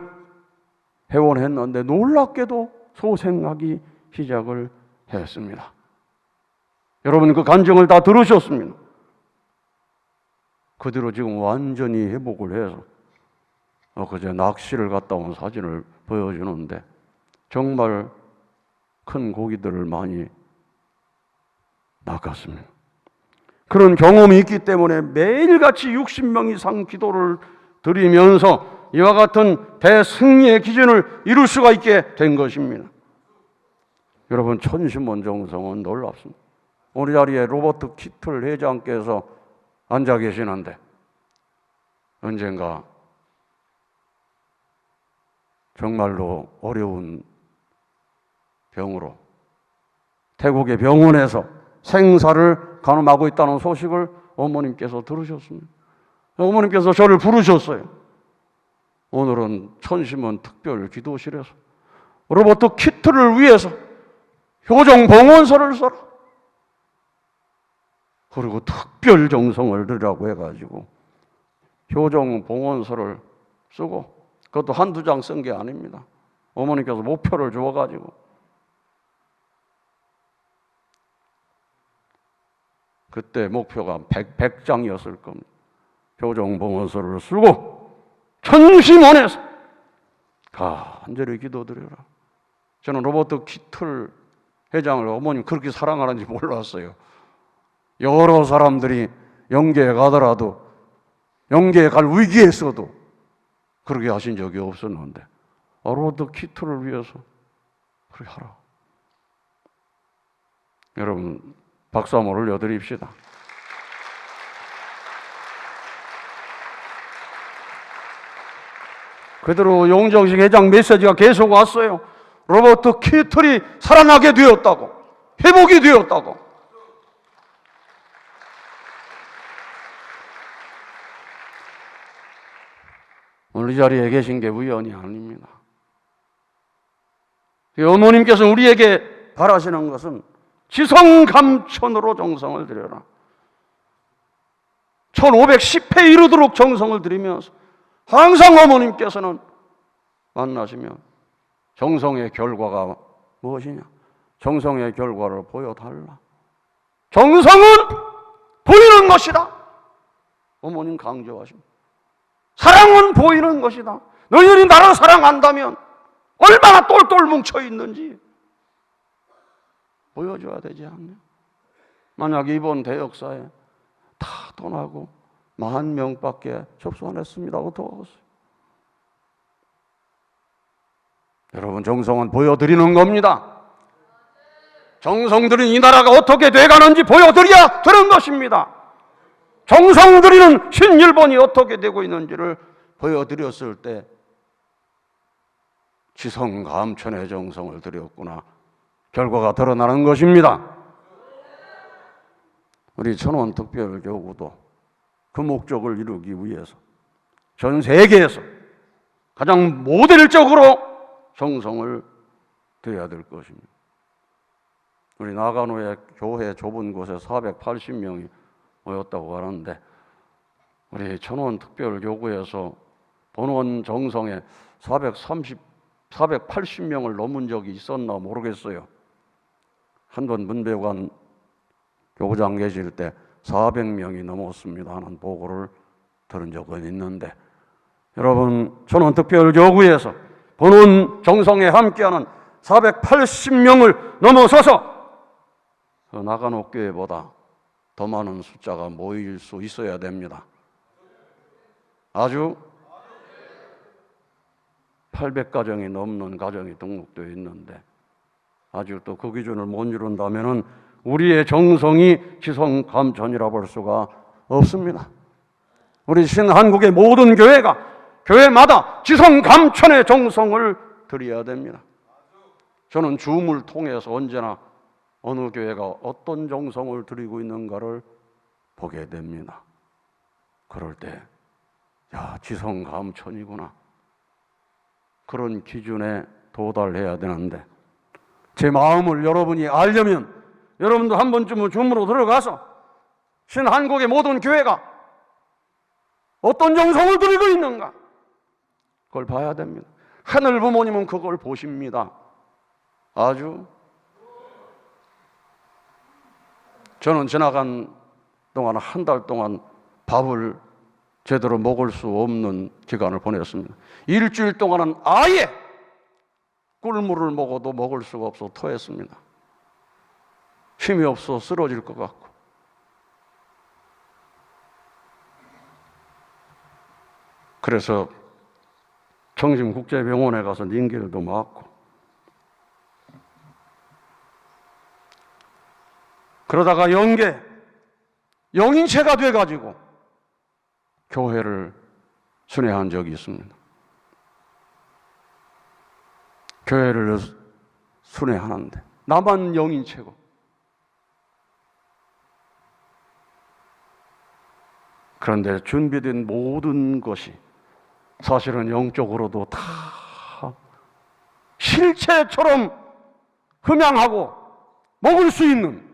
회원했는데 놀랍게도 소생하기 시작을 했습니다. 여러분 그 간증을 다 들으셨습니다. 그 뒤로 지금 완전히 회복을 해서 그제 낚시를 갔다 온 사진을 보여주는데 정말 큰 고기들을 많이 낚았습니다. 그런 경험이 있기 때문에 매일같이 60명 이상 기도를 드리면서 이와 같은 대승리의 기준을 이룰 수가 있게 된 것입니다. 여러분 천심원 정성은 놀랍습니다. 우리 자리에 로버트 키틀 회장께서 앉아 계시는데 언젠가 정말로 어려운 병으로 태국의 병원에서 생사를 가늠하고 있다는 소식을 어머님께서 들으셨습니다. 어머님께서 저를 부르셨어요. 오늘은 천심원 특별 기도실에서 로버트 키틀을 위해서 효정 봉헌서를 써라. 그리고 특별 정성을 들으라고 해가지고 효정 봉헌서를 쓰고 그것도 한두 장 쓴 게 아닙니다. 어머니께서 목표를 주어가지고 그때 목표가 100장이었을 겁니다. 효정 봉헌서를 쓰고 천심원에서 간절히 기도드려라. 저는 로버트 키틀 회장을 어머님 그렇게 사랑하는지 몰랐어요. 여러 사람들이 영계에 가더라도 영계에 갈 위기에 있어도 그렇게 하신 적이 없었는데 로버트 키틀을 위해서 그렇게 하라. 여러분 박수 한번 올려드립시다. 그대로 용정식 회장 메시지가 계속 왔어요. 로버트 키틀이 살아나게 되었다고, 회복이 되었다고. 오늘 이 자리에 계신 게 우연이 아닙니다. 어머님께서 우리에게 바라시는 것은 지성감천으로 정성을 드려라. 1510회 이르도록 정성을 드리면서 항상 어머님께서는 만나시면 정성의 결과가 무엇이냐? 정성의 결과를 보여달라. 정성은 보이는 것이다. 어머님 강조하십니다. 사랑은 보이는 것이다. 너희들이 나를 사랑한다면 얼마나 똘똘 뭉쳐 있는지 보여줘야 되지 않냐? 만약 이번 대역사에 다 떠나고 10,000명밖에 접수 안 했습니다. 어떡하겠어요? 여러분 정성은 보여드리는 겁니다. 정성 들인 이 나라가 어떻게 돼가는지 보여드려야 되는 것입니다. 정성 들이는 신일본이 어떻게 되고 있는지를 보여드렸을 때 지성감천의 정성을 들였구나. 결과가 드러나는 것입니다. 우리 천원특별교구도 그 목적을 이루기 위해서 전 세계에서 가장 모델적으로 정성을 드려야 될 것입니다. 우리 나가노의 교회 좁은 곳에 480명이 모였다고 하는데 우리 천원특별교구에서 본원 정성에 480명을 넘은 적이 있었나 모르겠어요. 한번 문배관 교구장 계실 때 400명이 넘었습니다 하는 보고를 들은 적은 있는데 여러분 천원특별교구에서 본원 정성에 함께하는 480명을 넘어서서 그 나가노 교회보다 더 많은 숫자가 모일 수 있어야 됩니다. 아주 800가정이 넘는 가정이 등록되어 있는데 아주 또 그 기준을 못 이룬다면 우리의 정성이 지성감천이라 볼 수가 없습니다. 우리 신한국의 모든 교회가 교회마다 지성감천의 정성을 드려야 됩니다. 저는 줌을 통해서 언제나 어느 교회가 어떤 정성을 드리고 있는가를 보게 됩니다. 그럴 때 지성감천이구나. 그런 기준에 도달해야 되는데, 제 마음을 여러분이 알려면 여러분도 한 번쯤은 줌으로 들어가서 신한국의 모든 교회가 어떤 정성을 드리고 있는가, 그걸 봐야 됩니다. 하늘 부모님은 그걸 보십니다. 아주. 저는 지나간 동안 한 달 동안 밥을 제대로 먹을 수 없는 기간을 보냈습니다. 일주일 동안은 아예 꿀물을 먹어도 먹을 수가 없어 토했습니다. 힘이 없어 쓰러질 것 같고. 그래서 청심국제병원에 가서 링겔도 맞고, 그러다가 영인체가 돼가지고 교회를 순회한 적이 있습니다. 교회를 순회하는데 나만 영인체고, 그런데 준비된 모든 것이 사실은 영적으로도 다 실체처럼 흠양하고 먹을 수 있는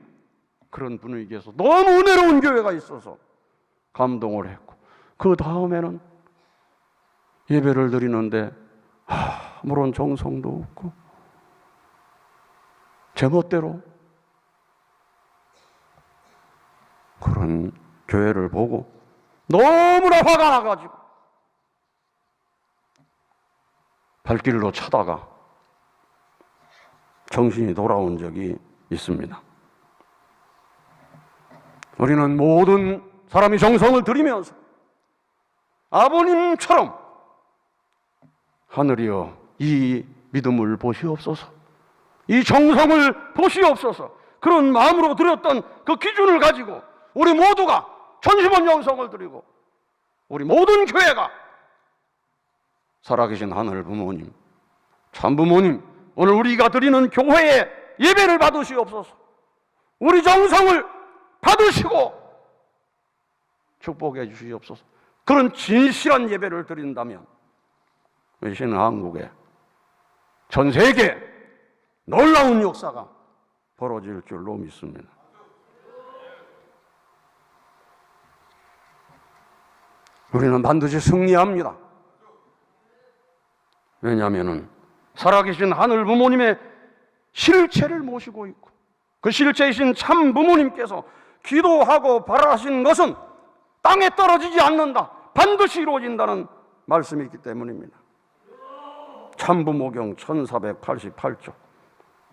그런 분위기에서 너무 은혜로운 교회가 있어서 감동을 했고, 그 다음에는 예배를 드리는데 아무런 정성도 없고 제멋대로 그런 교회를 보고 너무나 화가 나가지고 발길로 차다가 정신이 돌아온 적이 있습니다. 우리는 모든 사람이 정성을 들이면서 아버님처럼 하늘이여 이 믿음을 보시옵소서, 이 정성을 보시옵소서, 그런 마음으로 드렸던 그 기준을 가지고 우리 모두가 전심원 정성을 드리고 우리 모든 교회가 살아계신 하늘 부모님, 참 부모님, 오늘 우리가 드리는 교회의 예배를 받으시옵소서. 우리 정성을 받으시고 축복해 주시옵소서. 그런 진실한 예배를 드린다면 신한국에 전 세계 놀라운 역사가 벌어질 줄로 믿습니다. 우리는 반드시 승리합니다. 왜냐하면 살아계신 하늘 부모님의 실체를 모시고 있고, 그 실체이신 참 부모님께서 기도하고 바라신 것은 땅에 떨어지지 않는다, 반드시 이루어진다는 말씀이 있기 때문입니다. 참부모경 1488쪽,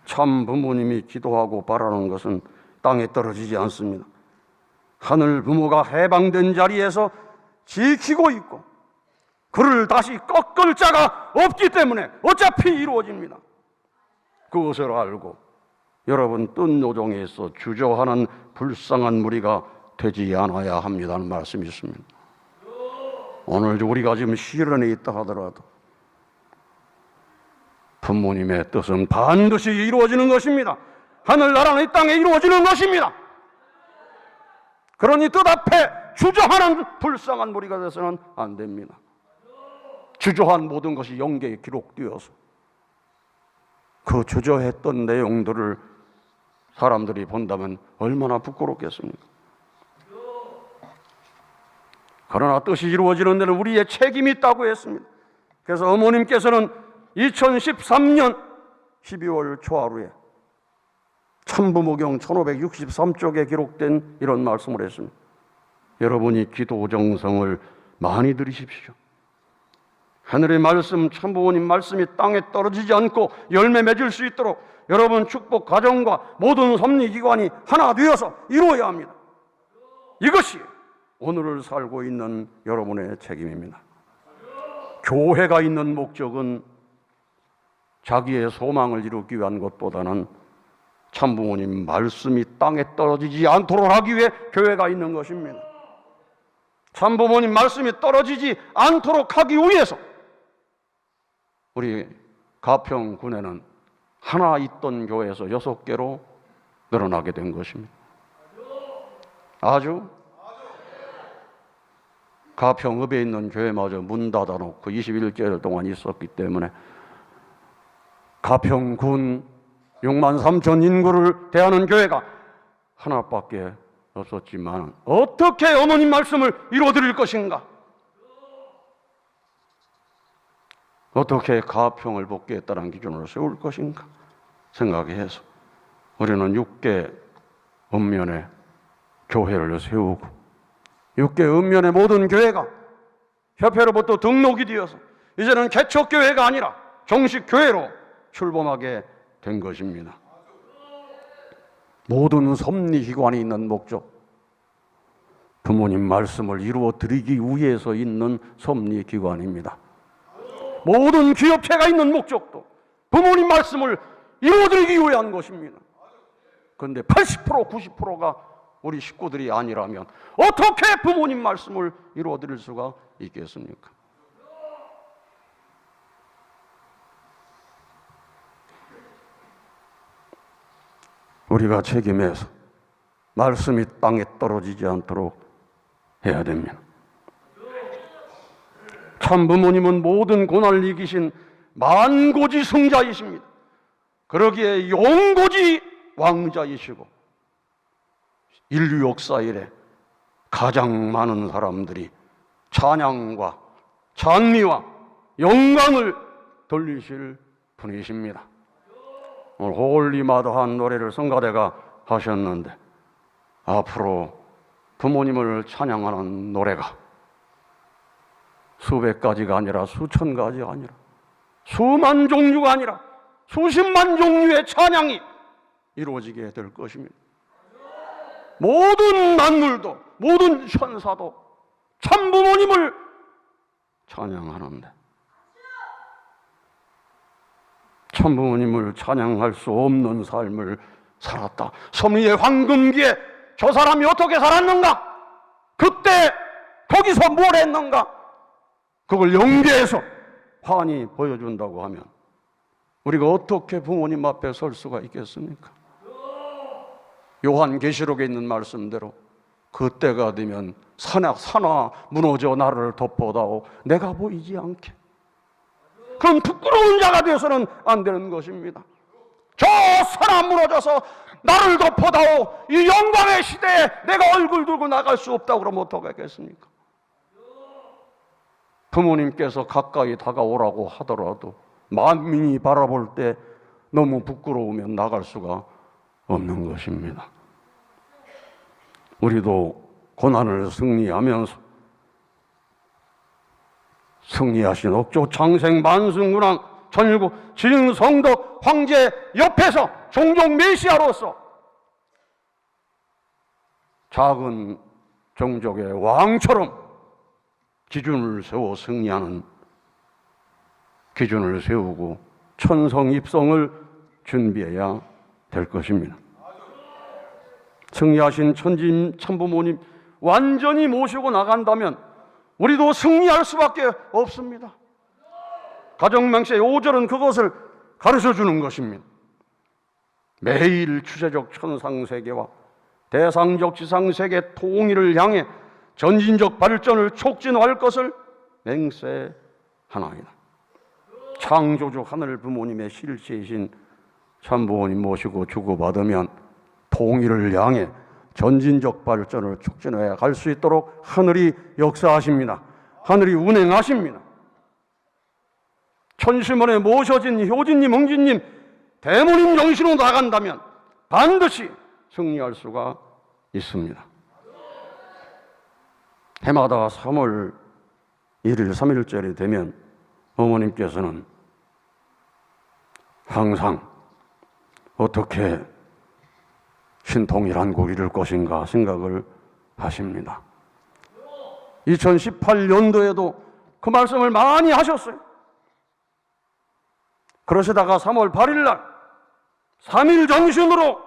참 부모님이 기도하고 바라는 것은 땅에 떨어지지 않습니다. 하늘 부모가 해방된 자리에서 지키고 있고 그를 다시 꺾을 자가 없기 때문에 어차피 이루어집니다. 그것을 알고 여러분 뜬 노정에 있어 주저하는 불쌍한 무리가 되지 않아야 합니다는 말씀이 있습니다. 오늘 우리가 지금 시련에 있다 하더라도 부모님의 뜻은 반드시 이루어지는 것입니다. 하늘나라는 이 땅에 이루어지는 것입니다. 그러니 뜻 앞에 주저하는 불쌍한 무리가 돼서는 안 됩니다. 주저한 모든 것이 영계에 기록되어서 그 주저했던 내용들을 사람들이 본다면 얼마나 부끄럽겠습니까? 그러나 뜻이 이루어지는 데는 우리의 책임이 있다고 했습니다. 그래서 어머님께서는 2013년 12월 초하루에 참부모경 1563쪽에 기록된 이런 말씀을 했습니다. 여러분이 기도 정성을 많이 드리십시오. 하늘의 말씀, 참부모님 말씀이 땅에 떨어지지 않고 열매 맺을 수 있도록 여러분 축복 가정과 모든 섭리기관이 하나 되어서 이루어야 합니다. 이것이 오늘을 살고 있는 여러분의 책임입니다. 교회가 있는 목적은 자기의 소망을 이루기 위한 것보다는 참부모님 말씀이 땅에 떨어지지 않도록 하기 위해 교회가 있는 것입니다. 참부모님 말씀이 떨어지지 않도록 하기 위해서 우리 가평군에는 하나 있던 교회에서 6개로 늘어나게 된 것입니다. 아주 가평읍에 있는 교회마저 문 닫아놓고 21개월 동안 있었기 때문에 가평군 6만 3천 인구를 대하는 교회가 하나밖에 없었지만 어떻게 어머님 말씀을 이루어드릴 것인가? 어떻게 가평을 복귀했다는 기준으로 세울 것인가 생각해서 우리는 6개 읍면에 교회를 세우고 6개 읍면의 모든 교회가 협회로부터 등록이 되어서 이제는 개척교회가 아니라 정식 교회로 출범하게 된 것입니다. 모든 섭리기관이 있는 목적, 부모님 말씀을 이루어 드리기 위해서 있는 섭리기관입니다. 모든 기업체가 있는 목적도 부모님 말씀을 이루어 드리기 위한 것입니다. 그런데 80%, 90%가 우리 식구들이 아니라면 어떻게 부모님 말씀을 이루어 드릴 수가 있겠습니까? 우리가 책임해서 말씀이 땅에 떨어지지 않도록 해야 됩니다. 참 부모님은 모든 고난을 이기신 만고지 승자이십니다. 그러기에 용고지 왕자이시고 인류 역사 이래 가장 많은 사람들이 찬양과 찬미와 영광을 돌리실 분이십니다. 오늘 홀리마다한 노래를 성가대가 하셨는데 앞으로 부모님을 찬양하는 노래가 수백 가지가 아니라 수천 가지가 아니라 수만 종류가 아니라 수십만 종류의 찬양이 이루어지게 될 것입니다. 모든 만물도 모든 천사도 참 부모님을 찬양하는데 참 부모님을 찬양할 수 없는 삶을 살았다. 섭리의 황금기에 저 사람이 어떻게 살았는가? 그때 거기서 뭘 했는가? 그걸 연계해서 환히 보여준다고 하면 우리가 어떻게 부모님 앞에 설 수가 있겠습니까? 요한계시록에 있는 말씀대로 그때가 되면 산하 무너져 나를 덮어다오 내가 보이지 않게. 그런 부끄러운 자가 되어서는 안 되는 것입니다. 저 산하 무너져서 나를 덮어다오 이 영광의 시대에 내가 얼굴 들고 나갈 수 없다고 그러면 어떡하겠습니까? 부모님께서 가까이 다가오라고 하더라도 만민이 바라볼 때 너무 부끄러우면 나갈 수가 없는 것입니다. 우리도 고난을 승리하면서 승리하신 옥조 창생 만승군왕 천일구 진성덕 황제 옆에서 종종 메시아로서 작은 종족의 왕처럼 기준을 세워 승리하는 기준을 세우고 천성입성을 준비해야 될 것입니다. 승리하신 천진 참부모님 완전히 모시고 나간다면 우리도 승리할 수밖에 없습니다. 가정명세 5절은 그것을 가르쳐주는 것입니다. 매일 주체적 천상세계와 대상적 지상세계 통일을 향해 전진적 발전을 촉진할 것을 맹세하나이다. 창조주 하늘 부모님의 실체이신 참부모님 모시고 주고받으면 통일을 향해 전진적 발전을 촉진해 갈 수 있도록 하늘이 역사하십니다. 하늘이 운행하십니다. 천심원에 모셔진 효진님, 응진님, 대모님 정신으로 나간다면 반드시 승리할 수가 있습니다. 해마다 3월 1일, 3일절이 되면 어머님께서는 항상 어떻게 신통일한 국이 이룰 것인가 생각을 하십니다. 2018년도에도 그 말씀을 많이 하셨어요. 그러시다가 3월 8일 날 3일 정신으로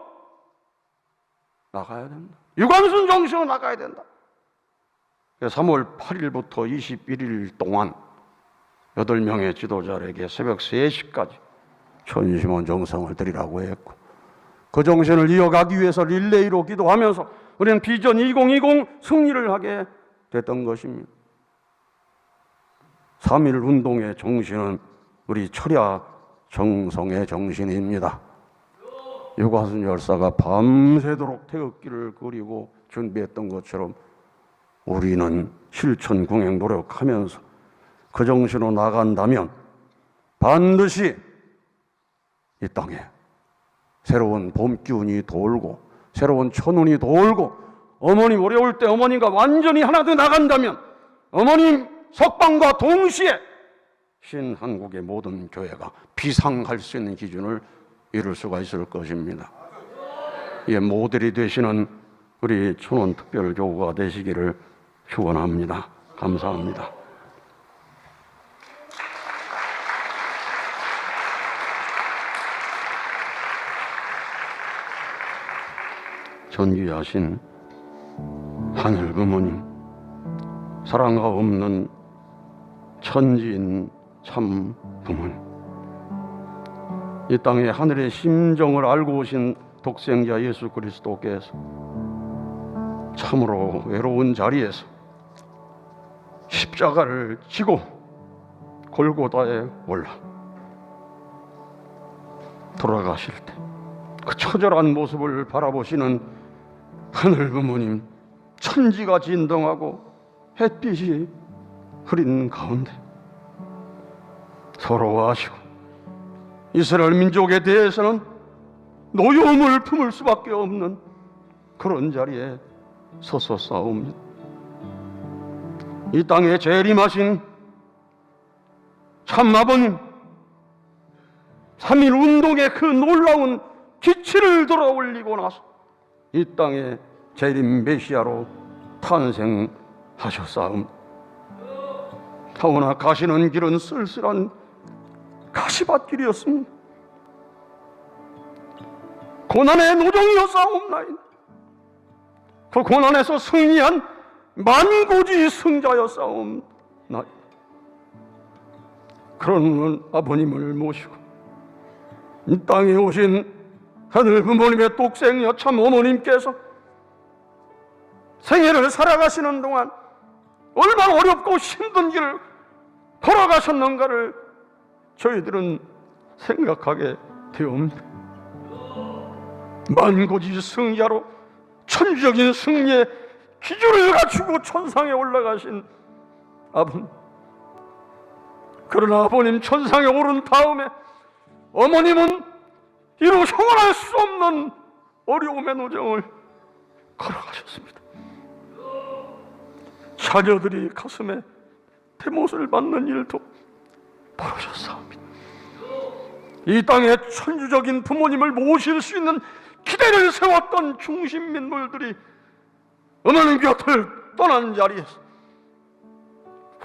나가야 된다. 유관순 정신으로 나가야 된다. 3월 8일부터 21일 동안 8명의 지도자에게 새벽 3시까지 전심원 정성을 드리라고 했고, 그 정신을 이어가기 위해서 릴레이로 기도하면서 우리는 비전 2020 승리를 하게 됐던 것입니다. 3.1 운동의 정신은 우리 철야 정성의 정신입니다. 유관순 열사가 밤새도록 태극기를 그리고 준비했던 것처럼 우리는 실천 궁행 노력하면서 그 정신으로 나간다면 반드시 이 땅에 새로운 봄 기운이 돌고 새로운 천운이 돌고, 어머님 어려울 때 어머님과 완전히 하나 돼 나간다면 어머님 석방과 동시에 신한국의 모든 교회가 비상할 수 있는 기준을 이룰 수가 있을 것입니다. 이 모델이 되시는 우리 천원특별교구가 되시기를 축원합니다. 감사합니다. 존귀하신 하늘 부모님, 사랑과 없는 천지인 참 부모님, 이 땅의 하늘의 심정을 알고 오신 독생자 예수 그리스도께서 참으로 외로운 자리에서 십자가를 지고 골고다에 올라 돌아가실 때 그 처절한 모습을 바라보시는 하늘 부모님, 천지가 진동하고 햇빛이 흐린 가운데 서러워하시고 이스라엘 민족에 대해서는 노여움을 품을 수밖에 없는 그런 자리에 서서 싸웁니다. 이 땅에 재림하신 참 아버님, 3.1 운동의 그 놀라운 기치를 들어올리고 나서 이 땅에 재림 메시아로 탄생하셨사옵니다. 타오나 가시는 길은 쓸쓸한 가시밭길이었습니다. 고난의 노정이었사옵나이다. 그 고난에서 승리한 만고지 승자였사옵나이다. 그런 아버님을 모시고 이 땅에 오신 하늘 부모님의 독생여 참 어머님께서 생애를 살아가시는 동안 얼마나 어렵고 힘든 길을 걸어가셨는가를 저희들은 생각하게 되옵니다. 만고지 승자로 천주적인 승리의 기준을 갖추고 천상에 올라가신 아버님, 그러나 아버님 천상에 오른 다음에 어머님은 이루 형언할 수 없는 어려움의 노정을 걸어가셨습니다. 자녀들이 가슴에 대못을 받는 일도 벌어졌사옵니다. 이 땅에 천주적인 부모님을 모실 수 있는 기대를 세웠던 중심민물들이 어머님 곁을 떠난 자리에서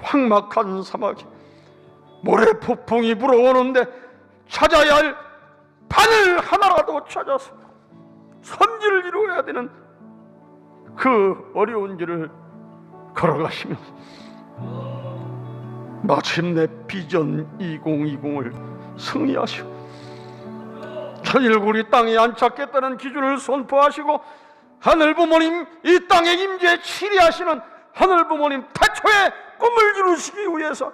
황막한 사막에 모래폭풍이 불어오는데 찾아야 할 바늘 하나라도 찾아서 선지를 이루어야 되는 그 어려운 길을 걸어가시면서 마침내 비전 2020을 승리하시고 천일구리 땅에 안착했다는 기준을 선포하시고 하늘 부모님 이 땅에 임재 치리하시는 하늘 부모님 태초의 꿈을 이루시기 위해서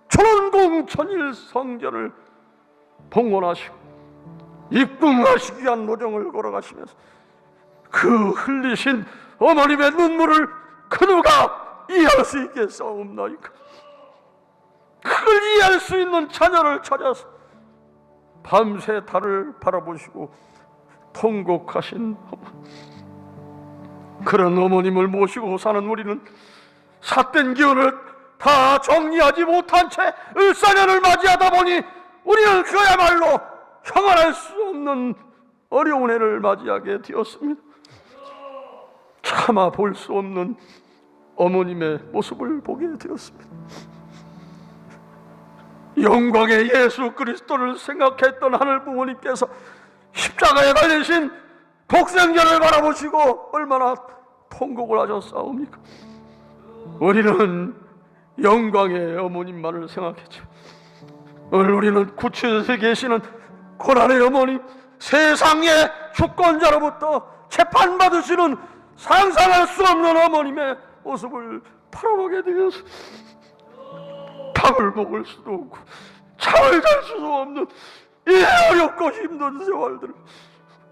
천원공 천일 성전을 봉헌하시고 입궁하시기 위한 노정을 걸어가시면서 그 흘리신 어머님의 눈물을 그 누가 이해할 수 있겠사옵나이까. 그걸 이해할 수 있는 자녀를 찾아서 밤새 달을 바라보시고 통곡하신 그런 어머님을 모시고 사는 우리는 삿된 기운을 다 정리하지 못한 채 을사년을 맞이하다 보니 우리는 그야말로 형언할 수 없는 어려운 해를 맞이하게 되었습니다. 차마 볼 수 없는 어머님의 모습을 보게 되었습니다. 영광의 예수 그리스도를 생각했던 하늘 부모님께서 십자가에 달리신 독생자를 바라보시고 얼마나 통곡을 하셨사옵니까? 우리는 영광의 어머님만을 생각했죠. 오늘 우리는 구치소에 계시는 고난의 어머님, 세상의 주권자로부터 재판받으시는 상상할 수 없는 어머님의 모습을 바라보게 되면서 밥을 먹을 수도 없고 잠을 잘 수도 없는 이 어렵고 힘든 세월들을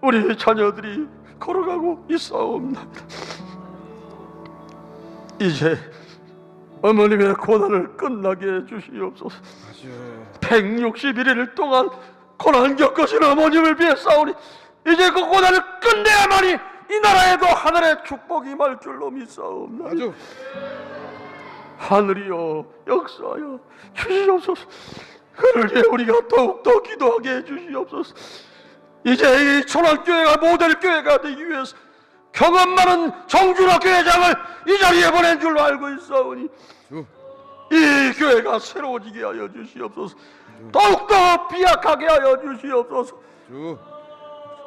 우리 자녀들이 걸어가고 있사옵나이다. 이제 어머님의 고난을 끝나게 해주시옵소서. 161일 동안 고난 겪으신 어머님을 위해 싸우니 이제 그 고난을 끝내야만이 이 나라에도 하늘의 축복이 임할 줄로 믿사옵나이다. 하늘이여 역사하여 주시옵소서. 그를 위해 우리가 더욱더 기도하게 해주시옵소서. 이제 이 천안교회가 모델교회가 되기 위해서 경험 많은 정준호 교회장을 이 자리에 보낸 줄로 알고 있사오니 이 교회가 새로워지게 하여 주시옵소서. 더욱더 비약하게 하여 주시옵소서.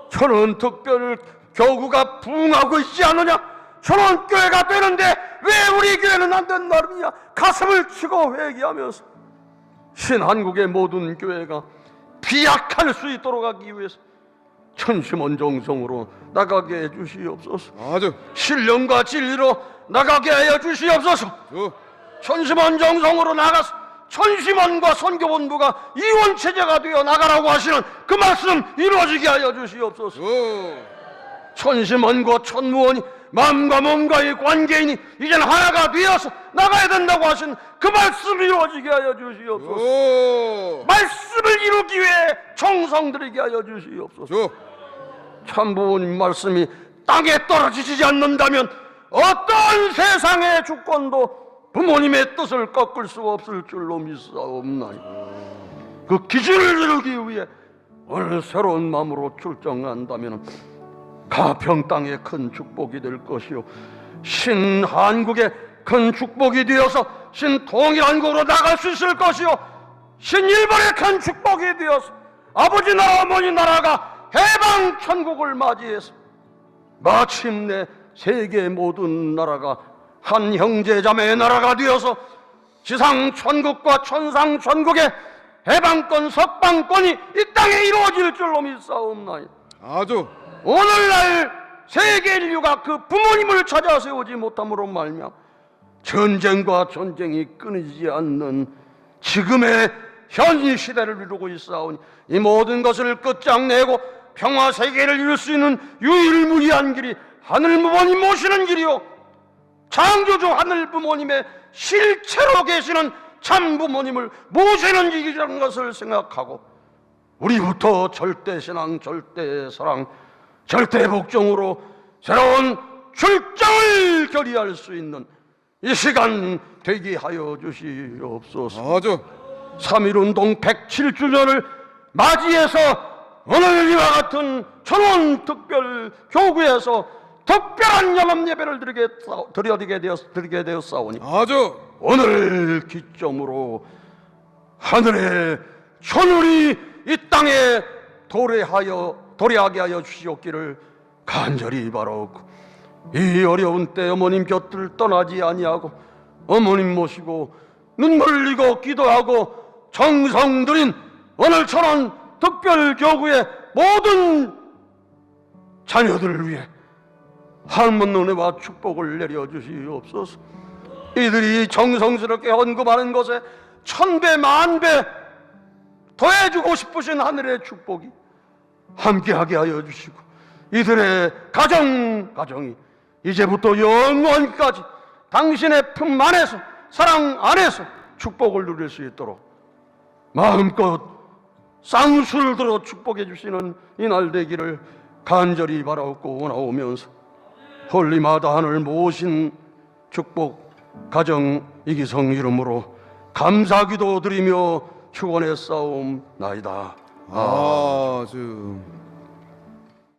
천안특별 교구가 부흥하고 있지 않느냐? 천안교회가 되는데 왜 우리 교회는 안 된 나름이냐? 가슴을 치고 회개하면서 신한국의 모든 교회가 비약할 수 있도록 하기 위해서 천심원정성으로 나가게 해주시옵소서. 신령과 진리로 나가게 하여 주시옵소서. 천심원정성으로 나가서 천심원과 선교본부가 이원체제가 되어 나가라고 하시는 그 말씀 이루어지게 하여 주시옵소서. 천심원과 천무원이 마음과 몸과의 관계인이 이제는 하나가 되어서 나가야 된다고 하신 그 말씀 이루어지게 하여 주시옵소서. 말씀을 이루기 위해 정성 들이게 하여 주시옵소서. 참부모님 말씀이 땅에 떨어지지 않는다면 어떤 세상의 주권도 부모님의 뜻을 꺾을 수 없을 줄로 믿사옵나이다. 그 기준을 이루기 위해 오늘 새로운 마음으로 출정한다면 가평 땅의 큰 축복이 될 것이요 신한국의 큰 축복이 되어서 신통일한국으로 나갈 수 있을 것이요 신일본의 큰 축복이 되어서 아버지 나라 어머니 나라가 해방 천국을 맞이해서 마침내 세계 모든 나라가 한 형제자매의 나라가 되어서 지상 천국과 천상 천국의 해방권 석방권이 이 땅에 이루어질 줄로 믿사옵나이다. 오늘날 세계 인류가 그 부모님을 찾아 세우지 못함으로 말미암아 전쟁과 전쟁이 끊이지 않는 지금의 현 시대를 이루고 있사오니 이 모든 것을 끝장내고 평화 세계를 이룰 수 있는 유일무이한 길이 하늘 부모님 모시는 길이요 창조주 하늘 부모님의 실체로 계시는 참 부모님을 모시는 길이라는 것을 생각하고 우리부터 절대신앙, 절대사랑, 절대복종으로 새로운 출정을 결의할 수 있는 이 시간 되게 하여 주시옵소서. 3.1운동 107주년을 맞이해서 오늘 이와 같은 천원특별교구에서 특별한 영업예배를 드리게 되었사오니 오늘 기점으로 하늘의 천운이 이 땅에 도래하게 하여 주시옵기를 간절히 바라옵고 이 어려운 때 어머님 곁을 떠나지 아니하고 어머님 모시고 눈물 흘리고 기도하고 정성 들인 오늘 천원 특별교구의 모든 자녀들을 위해 하나님 은혜와 축복을 내려주시옵소서. 이들이 정성스럽게 헌금하는 것에 1000배 만배 더해주고 싶으신 하늘의 축복이 함께하게 하여 주시고 이들의 가정이 이제부터 영원까지 당신의 품 안에서 사랑 안에서 축복을 누릴 수 있도록 마음껏 쌍수를 들어 축복해 주시는 이날 되기를 간절히 바라옵고 원하오면서 홀리마다 하늘 모신 축복 가정 이기성 이름으로 감사기도 드리며 축원했사옵나이다. 아주